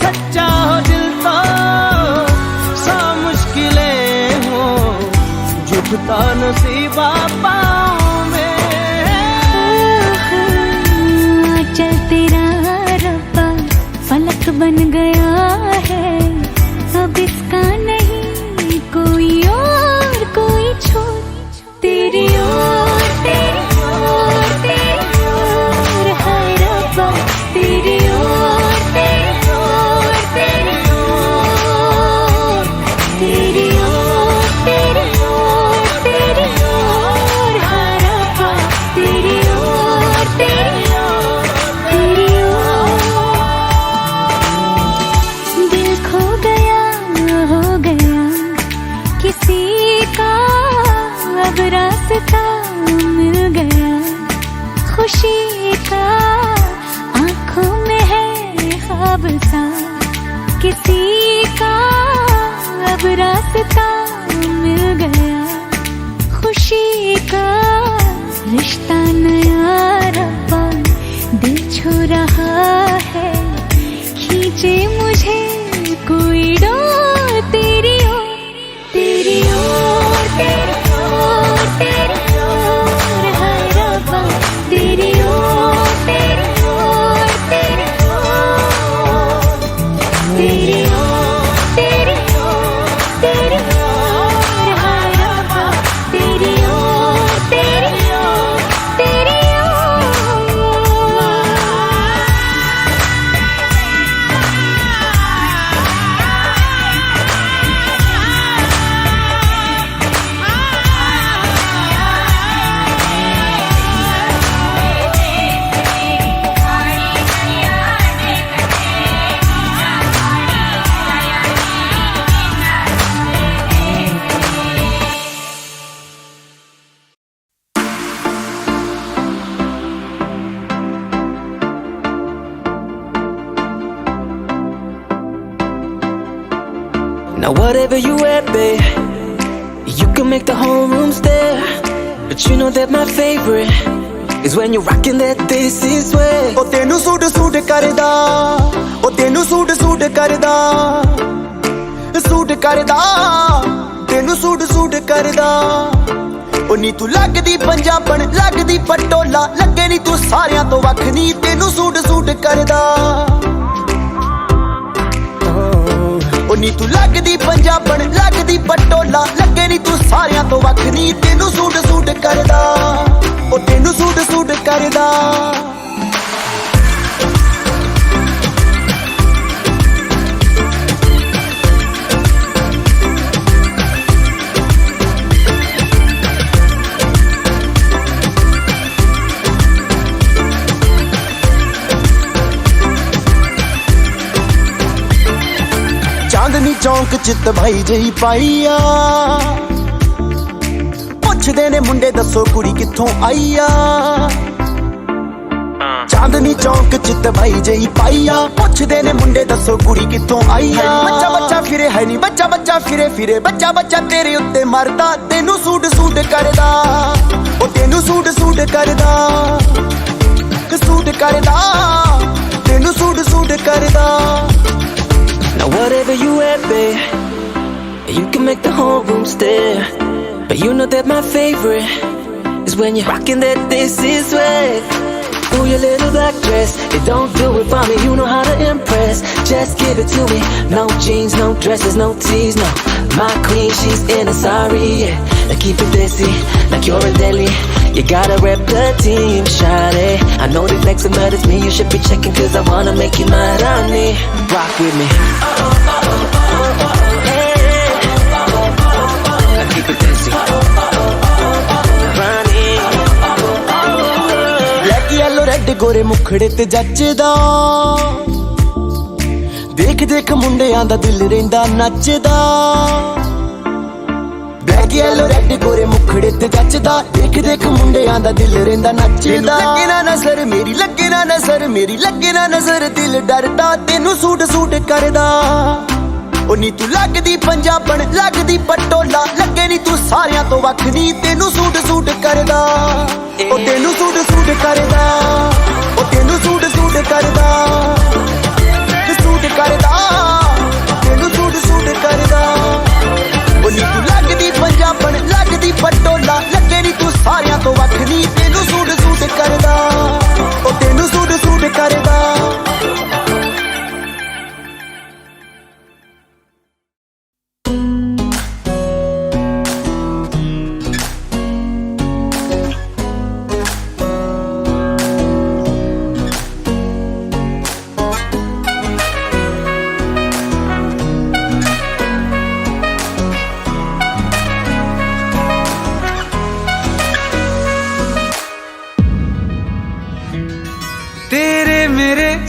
सच्चा हो दिल तो सा मुश्किलें हो, झुकता नसीबा पाँव में। चल तेरा रब्बा फलक बन गया है, अब इसका नहीं कोई और कोई छोर, तेरी ओर तेरी ओर तेरी ओर है रब्बा, तेरी ओर तेरी ओर तेरी ओर, तेरी ओर तेरी ओर तेरी ओर है रब्बा, तेरी ओर तेरी ओर तेरी ओर। दिल खो गया हो गया किसी का, अब रास्ता मिल गया खुशी का, आंखों में है ख्वाब सा किसी का, अब रास्ता मिल गया खुशी का, रिश्ता नया रब्बा दिल छू रहा है, खींचे मुझे कोई डोर, तेरी ओर तेरी ओर तेरी ओर तेरी ओर है रब्बा, तेरी ओर तेरी ओर तेरी ओर, तेरी ओर तेरी ओर तेरी ओर है रब्बा, तेरी ओर तेरी ओर तेरी ओर। Now whatever you wear, babe, you can make the whole room stare. But you know that my favorite is when you're rocking that this is way. ਉਹ ਤੈਨੂੰ ਸੂਟ ਸੂਟ ਕਰਦਾ, ਉਹ ਤੈਨੂੰ ਸੂਟ ਸੂਟ ਕਰਦਾ, ਸੂਟ ਕਰਦਾ, ਤੈਨੂੰ suit suit ਕਰਦਾ। ਉਹ ਨੀ ਤੂੰ ਲੱਗਦੀ ਪੰਜਾਬਣ, ਲੱਗਦੀ ਪਟੋਲਾ, ਲੱਗੇ ਨੀ ਤੂੰ ਸਾਰਿਆਂ ਤੋਂ ਵੱਖ ਨੀ, ਤੈਨੂੰ ਸੂਟ ਸੂਟ ਕਰਦਾ। ਉਹ ਨੀ ਤੂੰ ਲੱਗਦੀ ਪੰਜਾਬਣ, ਲੱਗਦੀ ਪਟੋਲਾ, ਲੱਗੇ ਨੀ ਤੂੰ ਸਾਰਿਆਂ ਤੋਂ ਵੱਖ ਨੀ, ਤੈਨੂੰ ਸੂਟ ਸੂਟ ਕਰਦਾ, ਉਹ ਤੈਨੂੰ ਸੂਟ ਸੂਟ ਕਰਦਾ। ਚਾਂਦਨੀ ਚੌਂਕ ਚ ਭਾਈ ਜਈ ਪਾਈਆ, ਪੁੱਛਦੇ ਨੇ ਮੁੰਡੇ ਦੱਸੋ ਕੁੜੀ ਕਿੱਥੋਂ ਆਈ ਆ। ਚਾਂਦਨੀ ਚੌਂਕ ਚ ਭਾਈ ਜਈ ਪਾਈਆ, ਪੁੱਛਦੇ ਨੇ ਮੁੰਡੇ ਦੱਸੋ ਕੁੜੀ ਕਿੱਥੋਂ ਆਈ ਆ। ਬੱਚਾ ਬੱਚਾ ਫਿਰੇ ਹੈ ਨੀ, ਬੱਚਾ ਬੱਚਾ ਫਿਰੇ ਫਿਰੇ, ਬੱਚਾ ਬੱਚਾ ਤੇਰੇ ਉੱਤੇ ਮਰਦਾ, ਤੈਨੂੰ ਸੂਟ ਸੂਟ ਕਰਦਾ, ਉਹ ਤੈਨੂੰ ਸੂਟ ਸੂਟ ਕਰਦਾ, ਸੂਟ ਕਰਦਾ, ਤੈਨੂੰ ਸੂਟ ਸੂਟ ਕਰਦਾ। Now whatever you wear, babe, you can make the whole room stare. But you know that my favorite is when you're rocking that this is way. Ooh, your little black dress, it don't do it for me, you know how to impress. Just give it to me, no jeans, no dresses, no tees, no. My queen, she's in a sari, yeah. Now keep it desi, like you're in Delhi. You gotta rep the team, shawty. I know the flexing, but it's me you should be checking, cause I wanna make you my Rani. Rock with me. Now keep it desi, Rani. Black, yellow, red, गोरे मुखड़े ते जचदा, देख देख मुंडियां दा दिल रहिंदा नचदा। Black yellow red गोरे मुखड़े ते जचदा, देख देख मुंडियां दा दिल रहिंदा नचदा। लगे ना नजर मेरी, लगे ना नजर मेरी, लगे ना नजर दिल डरदा, तेनू सूट सूट करदा, ਉਹ ਨੀ ਤੂੰ ਲੱਗਦੀ ਪੰਜਾਬਣ ਲੱਗਦੀ ਪਟੋਲਾ ਲੱਗੇ ਨੀ ਤੂੰ ਸਾਰਿਆਂ ਤੋਂ ਵੱਖ ਨੀ ਤੈਨੂੰ ਸੂਟ ਸੂਟ ਕਰਦਾ ਉਹ ਤੈਨੂੰ ਸੂਟ ਸੂਟ ਕਰਦਾ ਉਹ ਤੈਨੂੰ ਸੂਟ ਸੂਟ ਕਰਦਾ ਸੂਟ ਕਰਦਾ ਤੈਨੂੰ ਸੂਟ ਸੂਟ ਕਰਦਾ ਉਹ ਨੀ ਤੂੰ ਲੱਗਦੀ ਪੰਜਾਬਣ ਲੱਗਦੀ ਪਟੋਲਾ ਲੱਗੇ ਨੀ ਤੂੰ ਸਾਰਿਆਂ ਤੋਂ ਵੱਖ ਨੀ ਤੈਨੂੰ ਸੂਟ ਸੂਟ ਕਰਦਾ ਉਹ ਤੈਨੂੰ ਸੂਟ ਸੂਟ ਕਰਦਾ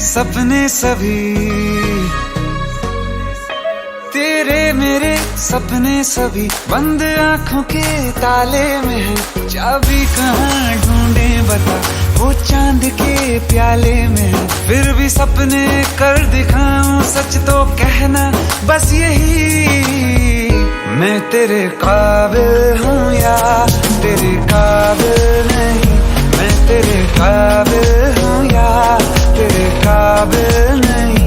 सपने सभी तेरे मेरे सपने सभी बंद आंखों के ताले में है चाबी कहाँ ढूंढे बता वो चांद के प्याले में है फिर भी सपने कर दिखाऊं सच तो कहना बस यही मैं तेरे काबिल हूँ या तेरे काबिल नहीं मैं तेरे काबिल हूँ या तेरे काबिल नहीं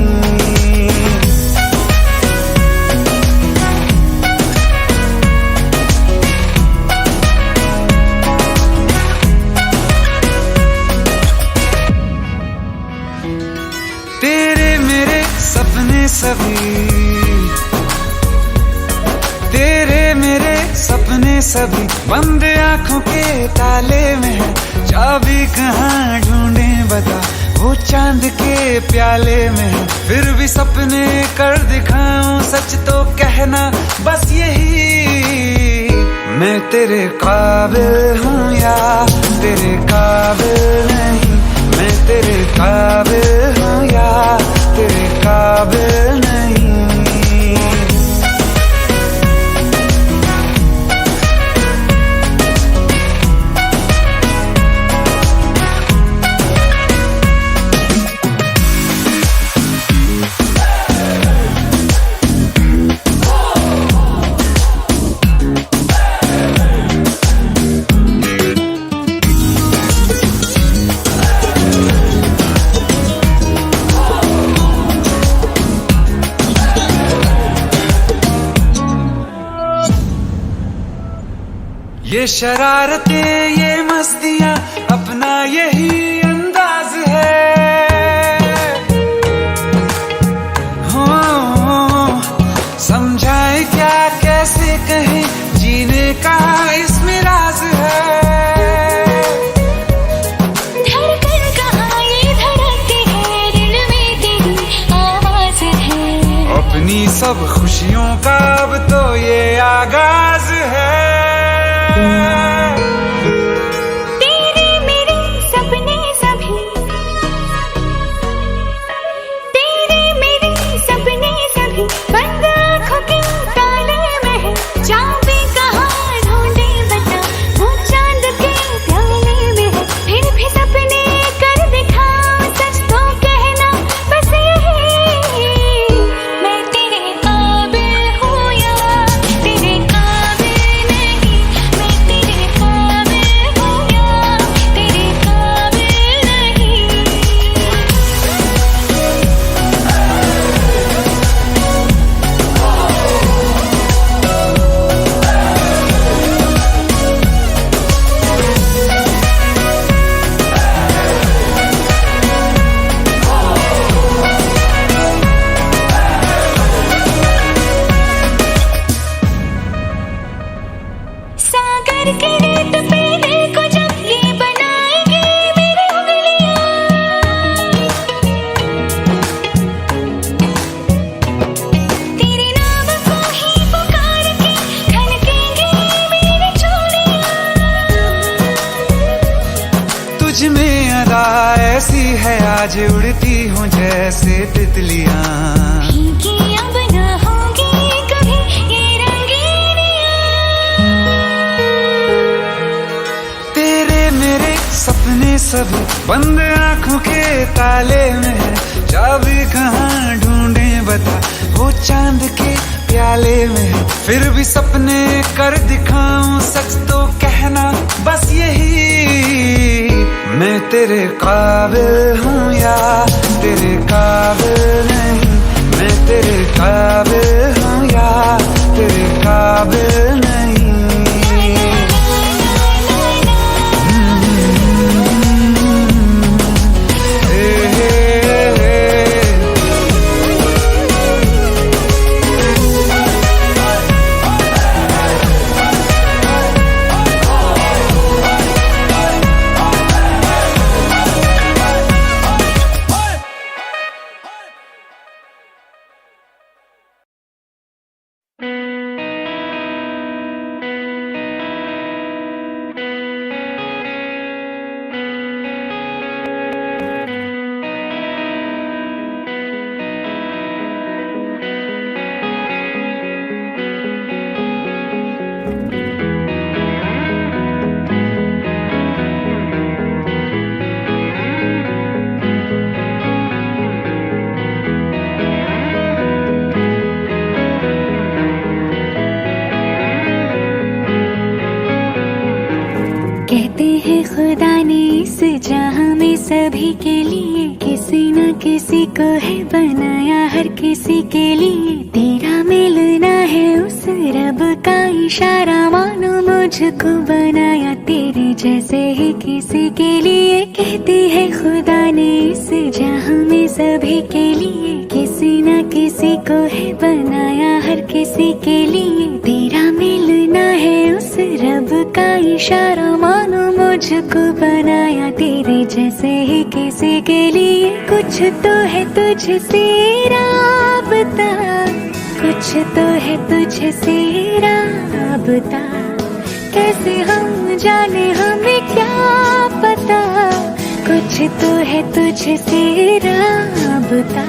तेरे मेरे सपने सभी तेरे मेरे सपने सभी बंद आंखों के ताले में है चाबी कहाँ ढूंढे बता वो चांद के प्याले में है फिर भी सपने कर दिखाऊं सच तो कहना बस यही मैं तेरे काबिल हूँ या तेरे काबिल नहीं मैं तेरे काबिल हूँ या तेरे काबिल नहीं ये शरारतें ये मस्तियाँ अपना यही अंदाज है हो समझाए क्या कैसे कहें जीने का इसमें राज है धड़कन कहाँ ये धड़कती है दिल में तेरी आवाज है अपनी सब खुशियों का अब तो ये आगाज है तेरे मेरे सपने सभी तेरे मेरे सपने सभी बंद आँखों के ताले में है चाबी कहाँ ढूंढे बता वो चांद के प्याले में है फिर भी सपने कर दिखाऊं सच तो कहना बस यही मैं तेरे काबिल हूँ या तेरे काबिल नहीं मैं तेरे काबिल हूँ या तेरे काबिल नहीं सागर के रेत पे दिल को जब ये बनाएंगे मेरी उंगलियां तेरे नाम को ही पुकार के खनकेंगे मेरी चूड़ियां तुझ में अदा ऐसी है आज उड़ती हूँ जैसे तितलियां भीगी अब न होंगी कभी ये रंगीनियां तेरे मेरे सपने सभी बंद आंखों के ताले में है चाबी कहाँ ढूंढे बता वो चांद के प्याले में, फिर भी सपने कर दिखाऊं सच तो कहना बस यही। मैं तेरे काबिल हूँ या तेरे काबिल नहीं, मैं तेरे काबिल हूँ या तेरे काबिल नहीं। कहते हैं खुदा ने इस जहां में सभी के लिए किसी न किसी को है बनाया, हर किसी के लिए तेरा मिलना है उस रब का इशारा, मानो मुझको बनाया तेरे जैसे ही किसी के लिए। कहते हैं खुदा ने इस जहां में सभी के लिए किसी न किसी को है बनाया, हर किसी के लिए तेरा मिलना है उस रब का इशारा, मानो मुझको बनाया तेरे जैसे ही किसी के लिए। कुछ तो है तुझसे राबता, कुछ तो है तुझसे राबता, कैसे हम जाने हमें क्या पता। कुछ तो है तुझसे राबता,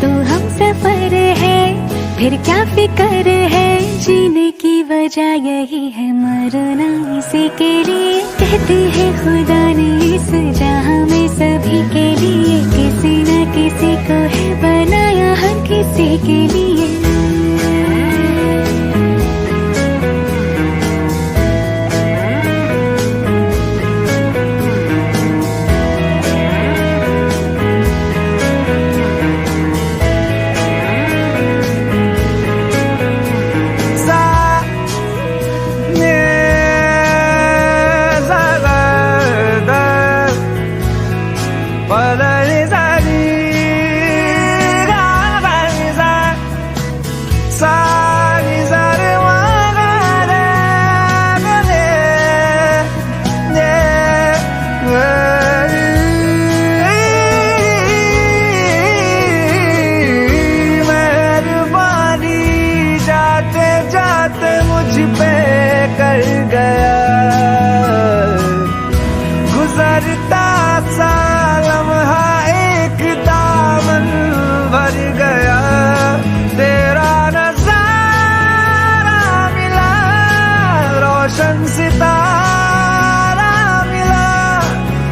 तू हम सफर है फिर क्या फिक्र है, जीने की वजह यही है मरना इसी के लिए। कहते हैं खुदा ने इस जहां में सभी के लिए किसी न किसी को है बनाया, हर किसी के लिए।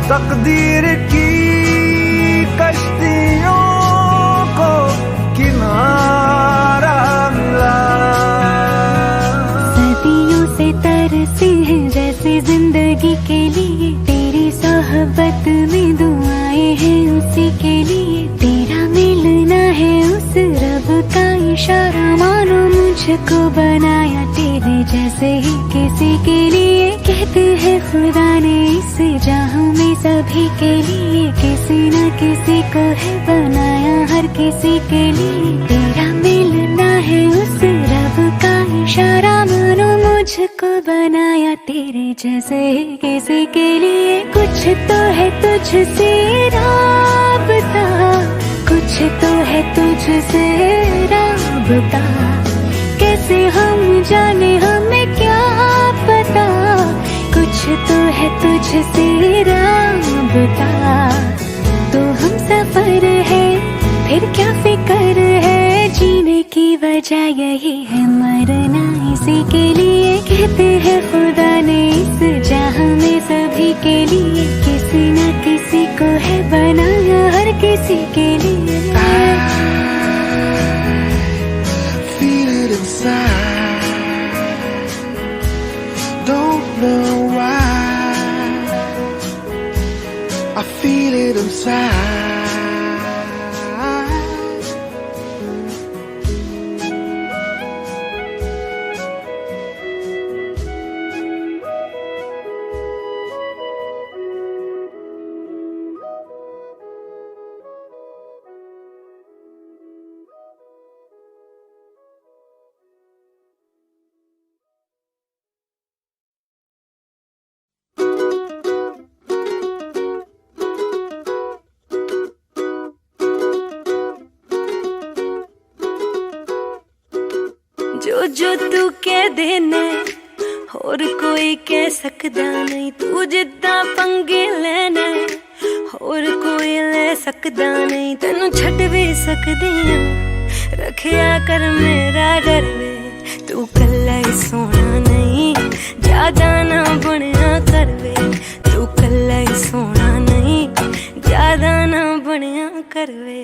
तकदीर की कश्तियों को किनारा मिला। सदियों से तरसे हैं जैसे जिंदगी के लिए, तेरी सोहबत में दुआएं हैं उसी के लिए। तेरा मिलना है उस रब का इशारा, मानो मुझको बनाया तेरे जैसे ही किसी के लिए। कहते हैं खुदा ने इस जहां में सभी के लिए किसी न किसी को है बनाया, हर किसी के लिए तेरा मिलना है उस रब का इशारा, मानो मुझको बनाया तेरे जैसे ही किसी के लिए। कुछ तो है तुझसे राबता, कुछ तो है तुझसे राबता, कैसे हम जाने हमें क्या पता। कुछ तो है तुझसे राबता, तो हम सफर है फिर क्या फिक्र है, जीने की वजह यही है मरना इसी के लिए। कहते हैं खुदा ने इस जहां में सभी के लिए किसी न किसी को है बनाया, हर किसी के लिए। जो तू कह देना होर कोई कह सकदा नहीं, तू जिद्दां पंगे लेना होर कोई ले सकदा नहीं। तेनू छड्ड भी सकदी हां, रखिया कर मेरा डर वे, तू कल्ला ही सोना नहीं, ज्यादा ना बनिया कर वे, तू कल्ला ही सोना नहीं, ज्यादा ना बनिया कर वे।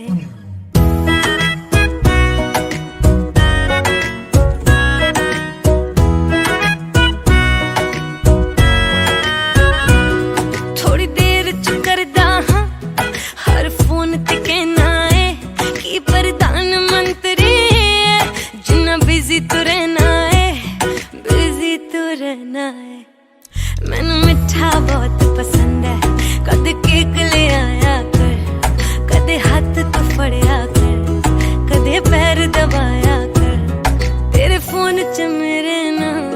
थोड़ी देर च करदा हां हर फोन ते कहना है कि प्रधानमंत्री है, जिन्ना बिजी तू रहना है, बिजी तू रहना है। मैनू मिठा बहुत पसंद है, कद केक ले आया कर, कदे हाथ तू फड़िया कर, कदे पैर दबाया कर। तेरे फोन च मेरे नाम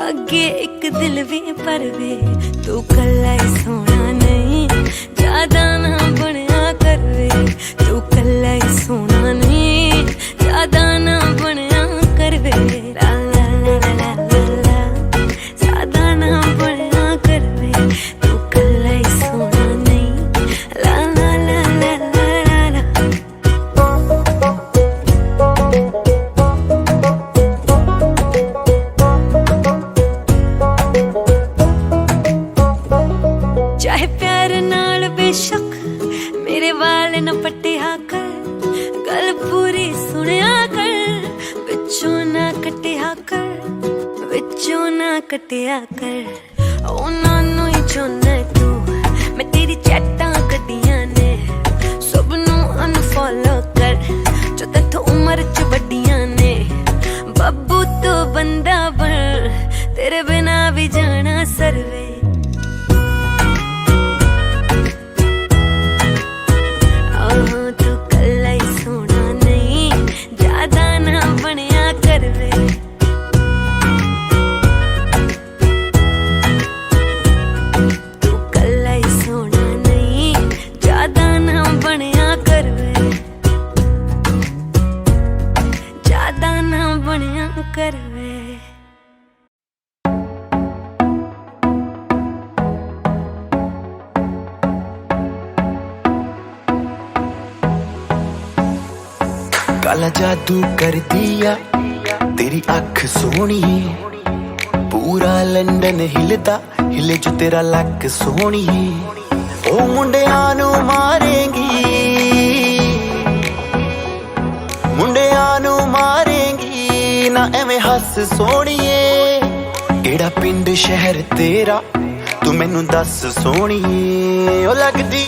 अगे एक दिल भी पर वे, तू कल्ला ही सोना नहीं, ज्यादा ना बनिया कर वे, तू कल्ला ही सोना नहीं, ज्यादा ना बनिया कर वे। ला ला ला ला ला ला, ज्यादा ना बनिया कर वे, तू कल्ला ही सोना नहीं, ला ला ला ला ला ला। चाहे प्यार नाल बेशक मेरे वाल न पट्टिया कर, गल पूरी सुनिया कर, विचों ना कटिया कर, विचों ना कटिया कर। उन्हां नूं ही चुन तू, मैं तेरी चैटां कड्डियां ने, सब नूं अनफॉलो कर, जो तैथों उम्र च वड्डियां ने। बब्बू तो बंदा बन, तेरे बिना भी जाना सरवे। तू कल्ला ही सोना नहीं, ज्यादा ना बनिया कर वे। तू कल्ला ही सोना नहीं, ज्यादा ना बनिया कर वे, ज्यादा ना बनिया कर वे। काला जादू कर दिया तेरी अख सोहनी, पूरा लंडन हिलदा हिले जो तेरा लक सोहनी। ओ मुंडियां नू मारेंगी, मुंडियां नू मारेंगी ना एवें हस सोहणीए। केड़ा पिंड शहर तेरा तू मैनू दस सोहणीए। ओ लगदी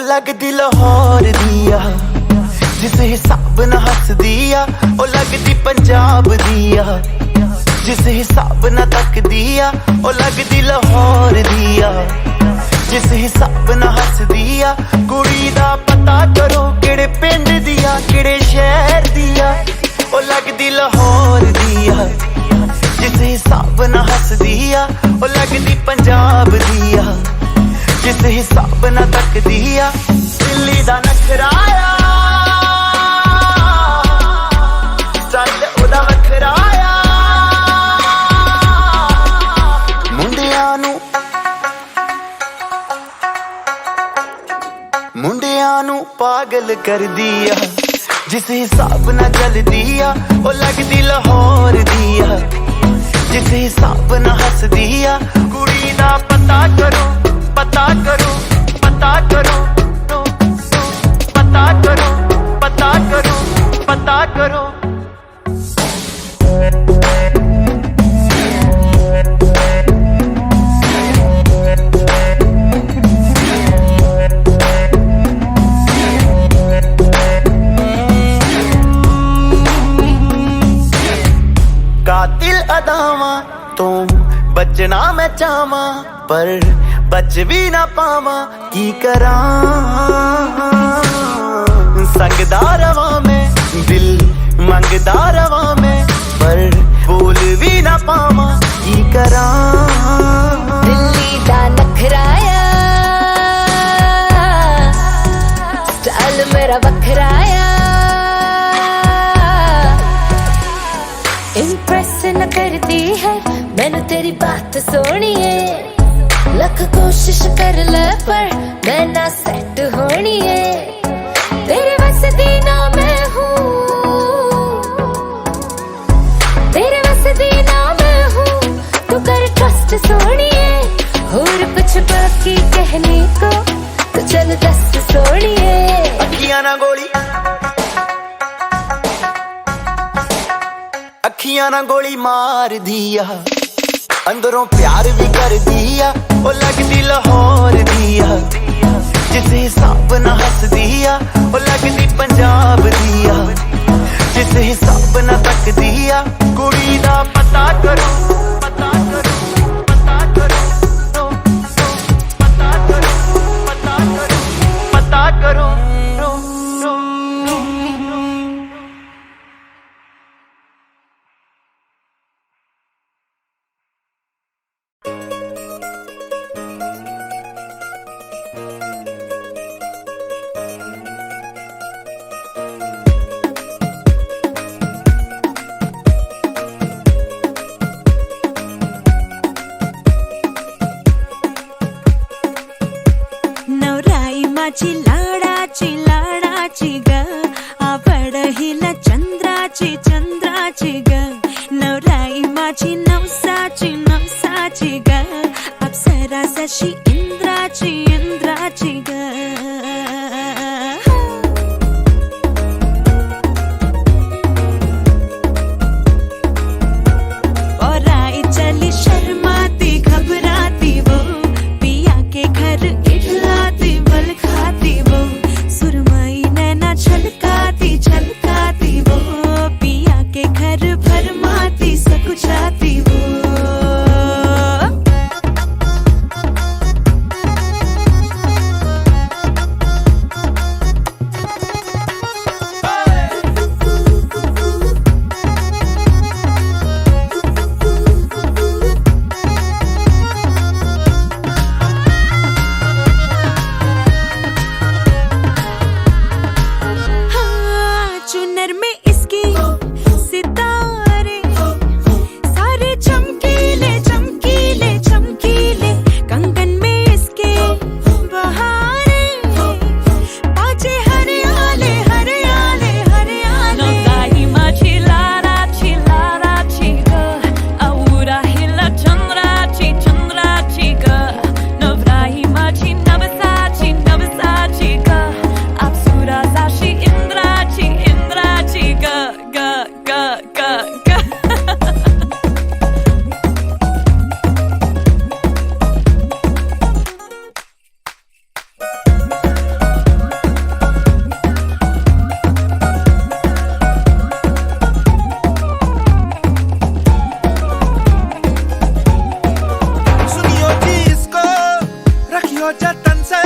लगदी लाहौर दिया, जिस हिसाब ना हस दिया, ओ लगदी पंजाब दिया, जिस हिसाब ना तक दिया, ओ लगदी लाहौर दिया, जिस हिसाब ना हस दिया। कुड़ी दा पता करो केड़े पिंड दिया केड़े शहर दिया, ओ लगदी लाहौर दिया, जिस हिसाब ना हस दिया, ओ लगदी पंजाब दिया, जिस हिसाब ना तक दिया। दिल्ली दा नखराया स्टाइल ओदा वखराया, मुंडियां नू पागल कर दिया, जिस हिसाब ना चल दिया, ओ लगदी लाहौर दिया, जिस हिसाब ना हस दिया। कुड़ी दा पता करो, पता करो, पता करो, पता करो, पता करो, पता करो। कातिल अदावां तो बचना मैं चाहवा, पर बच भी ना पावा की करां। संगदा रवा मैं दिल मंगदा रवा मैं, पर बोल भी ना पावा की करां। दिल्ली दा नखराया स्टाइल मेरा वखराया, ट्रस्ट सोनिए लख कोशिश कर ले पर मैं ना सेट होनी है तेरे बस दी ना मैं हूँ तेरे बस दी ना मैं हूँ तू कर ट्रस्ट सोनिए और कुछ बाकी कहने को तो चल दस सोनिए अखियां ना गोली मार दिया अंदरों प्यार भी कर दिया ओ लगदी लाहौर दिया जिस हिसाब ना हस दिया ओ लगदी पंजाब दिया जिस हिसाब ना तक दिया कुड़ी दा पता करो पता करो पता करो पता करो पता करो पता करो नवराई लाडाची ग आवड हिला चंद्राची ग नवराई माझी नवसाची ग अप्सरा जशी इंद्राची ग और आई चली शर्माती घबराती वो पिया के घर इठलाती बल खाती वो सुरमई नैना छलकाती वो पिया के घर भरमाती सकुचाती वो चुनर में इसकी सितारे सारे चमकीले कंगन में इसके बहारे बाजे हरियाले नवराई माझी लाडाची ग औरा हिला चंद्राची ग नवराई माझी नवसाची ग अप्सरा जशी इंद्राची ग सुनियो जी इसको रखियो जतन से